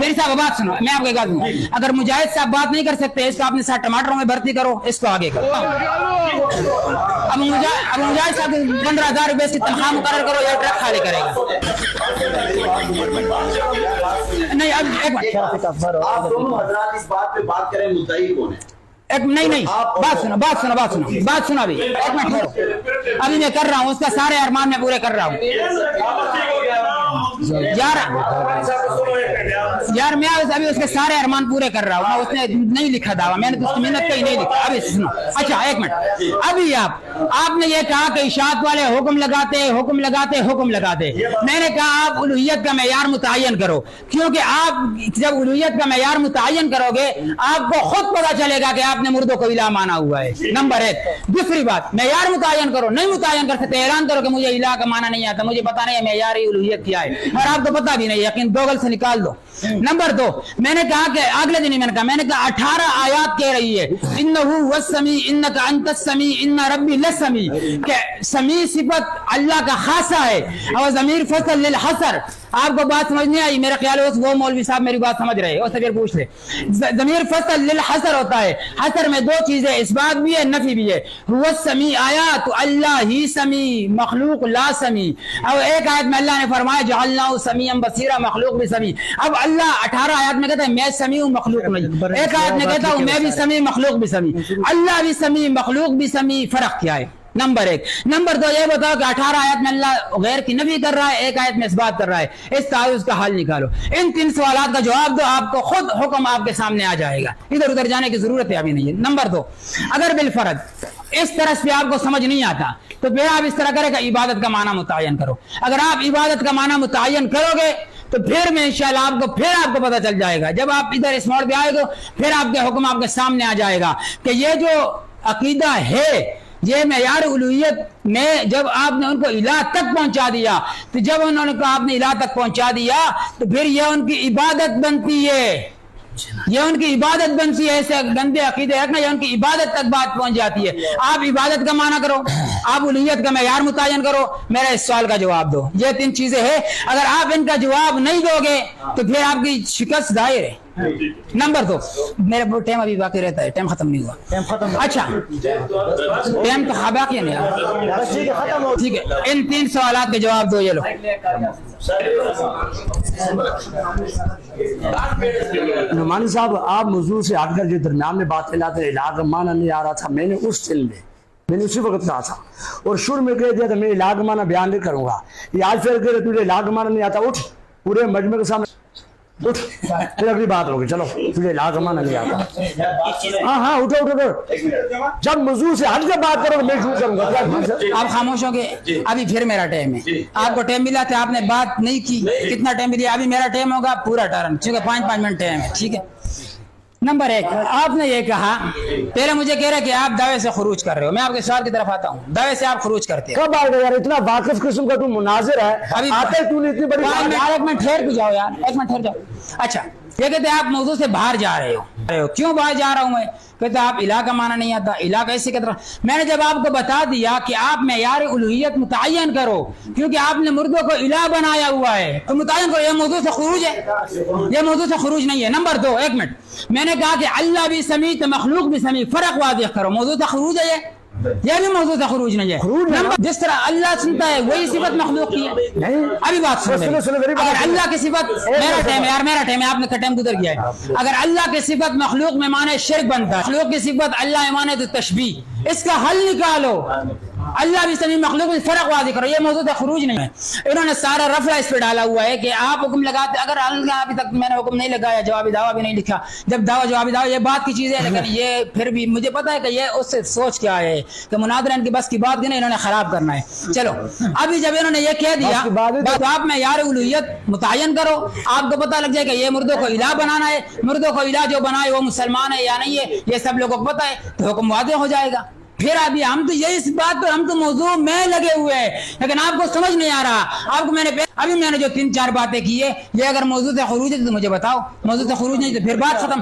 میری صاحب بات سنو، میں آپ کو ایک بات دوں، اگر مجاہد صاحب بات نہیں کر سکتے اس کو اپنے ساتھ ٹماٹروں میں بھرتی کرو، اس کو آگے کرو، اب مجاہد صاحب 15,000 روپے کی تنخواہ مقرر کرو، یہ ٹرک خالی کرے گا۔ نہیں اب ایک منٹ، آپ دونوں حضرات اس بات پہ بات کریں مدعی کون ہے؟ نہیں بات سنو ابھی ایک منٹ، ابھی میں کر رہا ہوں اس کا سارے ارمان میں پورے کر رہا ہوں یار میں ابھی اس کے سارے ارمان پورے کر رہا ہوں، اس نے نہیں لکھا دعویٰ، میں نے تو اس کی محنت کا ہی نہیں لکھا، ابھی سنو، اچھا ایک منٹ، ابھی آپ نے یہ کہا کہ اشاعت والے حکم لگاتے، میں نے کہا آپ الوہیت کا معیار متعین کرو، کیونکہ آپ جب الوہیت کا معیار متعین کرو گے آپ کو خود پتا چلے گا کہ آپ نے مردوں کو الہ مانا ہوا ہے، نمبر 1۔ دوسری بات، معیار متعین کرو، نہیں متعین کر سکتے اعلان کرو کہ مجھے الہ کا مانا نہیں آتا، مجھے پتا نہیں ہے معیار الوہیت کیا ہے، اور آپ کو پتا بھی نہیں، یقین گوگل سے نکال دو۔ نمبر 2، میں نے کہا کہ اگلے دن میں نے کہا 18 آیات کہہ رہی ہے انہ هو السمیع انک انت السمیع ان ربی للسمیع، کہ سمیع صفت اللہ کا خاصہ ہے، اور ضمیر فصل للحصر، آپ کو بات سمجھ نہیں آئی، میرا خیال ہے وہ مولوی صاحب میری بات سمجھ رہے ہیں، اس سے پھر پوچھ لے، ضمیر فصل للحصر ہوتا ہے، حصر میں 2 چیزیں، اثبات بھی ہے نفی بھی ہے، هو السمیع آیا تو اللہ ہی سمیع، مخلوق لا سمیع، اور ایک آیت میں اللہ نے فرمایا جعلناہ سمیعا بصیرا، مخلوق بھی سمیع، اب اللہ 18 آیات میں کہتا ہے میں سمیع ہوں مخلوق نہیں، ایک آیت میں کہتا ہوں میں بھی سمیع مخلوق بھی سمیع، اللہ بھی سمیع مخلوق بھی سمیع، فرق کیا ہے؟ نمبر 1۔ نمبر 2 یہ بتاؤ کہ 18 آیات میں اللہ غیر کی نفی کر رہا ہے، ایک آیت میں اثبات کر رہا ہے، اس تعارض کا حل نکالو، ان 3 سوالات کا جواب دو، آپ کو خود حکم آپ کے سامنے آ جائے گا، ادھر ادھر جانے کی ضرورت ہے ابھی نہیں ہے۔ نمبر 2، اگر بالفرض اس طرح سے آپ کو سمجھ نہیں آتا تو پھر آپ اس طرح کرے کہ عبادت کا معنی متعین کرو، اگر آپ عبادت کا معنی متعین کرو گے تو پھر میں انشاءاللہ آپ کو پتہ چل جائے گا، جب آپ ادھر اس موڑ پہ آئے گے پھر آپ کے حکم آپ کے سامنے آ جائے گا کہ یہ جو عقیدہ ہے یہ معیار الوہیت میں جب آپ نے ان کو الہ تک پہنچا دیا، تو جب انہوں نے آپ نے الہ تک پہنچا دیا تو پھر یہ ان کی عبادت بنتی ہے، یہ ان کی عبادت بنتی ہے۔ ایسے گندے عقیدے رکھنا، یہ ان کی عبادت تک بات پہنچ جاتی ہے۔ آپ عبادت کا معنی کرو، آپ الوہیت کا معیار متعین کرو، میرا اس سوال کا جواب دو۔ یہ 3 چیزیں ہیں، اگر آپ ان کا جواب نہیں دو گے تو پھر آپ کی شکست ظاہر ہے۔ نمبر 2، میرا ٹائم ابھی باقی رہتا ہے، ٹائم ختم نہیں ہوا۔ اچھا ٹائم تو باقی نہیں، ٹھیک ہے، ان 3 سوالات کے جواب دو۔ یہ لو نعمانی صاحب، آپ موضوع سے ہٹ کر جو درمیان میں باتیں لاتے ہیں، الہ کا معنی نہیں آ رہا تھا، میں نے اس دن میں نے اسی وقت کہا تھا اور شروع میں کہہ دیا تھا میں الہ کا معنی بیان نہیں کروں گا۔ یہ آج پھر کہہ رہے تجھے الہ کا معنی نہیں آتا، اٹھ پورے مجمع کے سامنے اٹھ، پھر اگلی بات ہوگی۔ چلو تجھے الہ کا معنی نہیں آتا، ہاں اٹھو اٹھو، جب موضوع سے ہٹ کے بات کرو میں شروع کروں گا۔ آپ خاموش ہو گئے، ابھی پھر میرا ٹائم ہے۔ آپ کو ٹائم ملا تھا، آپ نے بات نہیں کی، کتنا ٹائم ملا؟ ابھی میرا ٹائم ہوگا پورا ٹرن، چونکہ 5 منٹ ٹائم ہے، ٹھیک ہے۔ نمبر 1، آپ نے یہ کہا، پہلے مجھے کہہ رہے کہ آپ دعوے سے خروج کر رہے ہو، میں آپ کے سوال کی طرف آتا ہوں، دعوے سے آپ خروج کرتے ہیں کب آئے گا یار؟ اتنا واقف قسم کا تو مناظر ہے، ابھی آتے تو نہیں اتنی بڑی ایک منٹ ٹھہر کے جاؤ یار، ایک منٹ ٹھہر جاؤ۔ اچھا یہ کہتے ہیں آپ موضوع سے باہر جا رہے ہو، کیوں باہر جا رہا ہوں میں؟ کہتے آپ الہ کا معنی نہیں آتا، الہ کیسے کہتا؟ میں نے جب آپ کو بتا دیا کہ آپ معیار الوہیت متعین کرو، کیونکہ آپ نے مردوں کو الہ بنایا ہوا ہے، تو متعین کرو۔ یہ موضوع سے خروج ہے، یہ موضوع سے خروج نہیں ہے۔ نمبر 2، ایک منٹ، میں نے کہا کہ اللہ بھی سمیع تو مخلوق بھی سمیع، فرق واضح کرو۔ موضوع سے خروج ہے یہ بھی موضوع سے خروج نہیں ہے۔ جس طرح اللہ سنتا ہے وہی صفت مخلوق کی ہے۔ ابھی بات سنو، اگر اللہ کی صفت، میرا ٹائم ہے یار، میرا ٹائم ہے، آپ نے ٹائم گزر گیا ہے۔ اگر اللہ کی صفت مخلوق میں مانے شرک بنتا ہے، مخلوق کی صفت اللہ میں مانے تو تشبیہ، اس کا حل نکالو۔ اللہ بھی سمیع مخلوق میں فرق واضح کرو، یہ موضوع سے خروج نہیں ہے۔ انہوں نے سارا رفع اس پہ ڈالا ہوا ہے کہ آپ حکم لگاتے، اگر اللہ ابھی تک میں نے حکم نہیں لگایا، جوابی دعویٰ بھی نہیں لکھا، جب دعویٰ جوابی دعویٰ یہ بات کی چیز ہے، لیکن یہ پھر بھی مجھے پتا ہے کہ یہ اس سے سوچ کیا ہے کہ مناظرہ ان کی بس کی بات کی نہیں، انہوں نے خراب کرنا ہے۔ چلو ابھی جب انہوں نے یہ کہہ دیا تو آپ معیار الوہیت متعین کرو، آپ کو پتہ لگ جائے کہ یہ مردوں کو الہ بنانا ہے، مردوں کو الہ جو بنائے وہ مسلمان ہے یا نہیں ہے، یہ سب لوگوں کو پتہ ہے، تو حکم واضح ہو جائے گا۔ پھر ابھی ہم تو یہ اس بات پر ہم تو موضوع میں لگے ہوئے ہیں، لیکن آپ کو سمجھ نہیں آ رہا۔ آپ کو میں نے جو 3-4 باتیں کی ہے، یہ اگر موضوع سے خروج ہے تو مجھے بتاؤ، موضوع سے خروج نہیں تو پھر بات ختم۔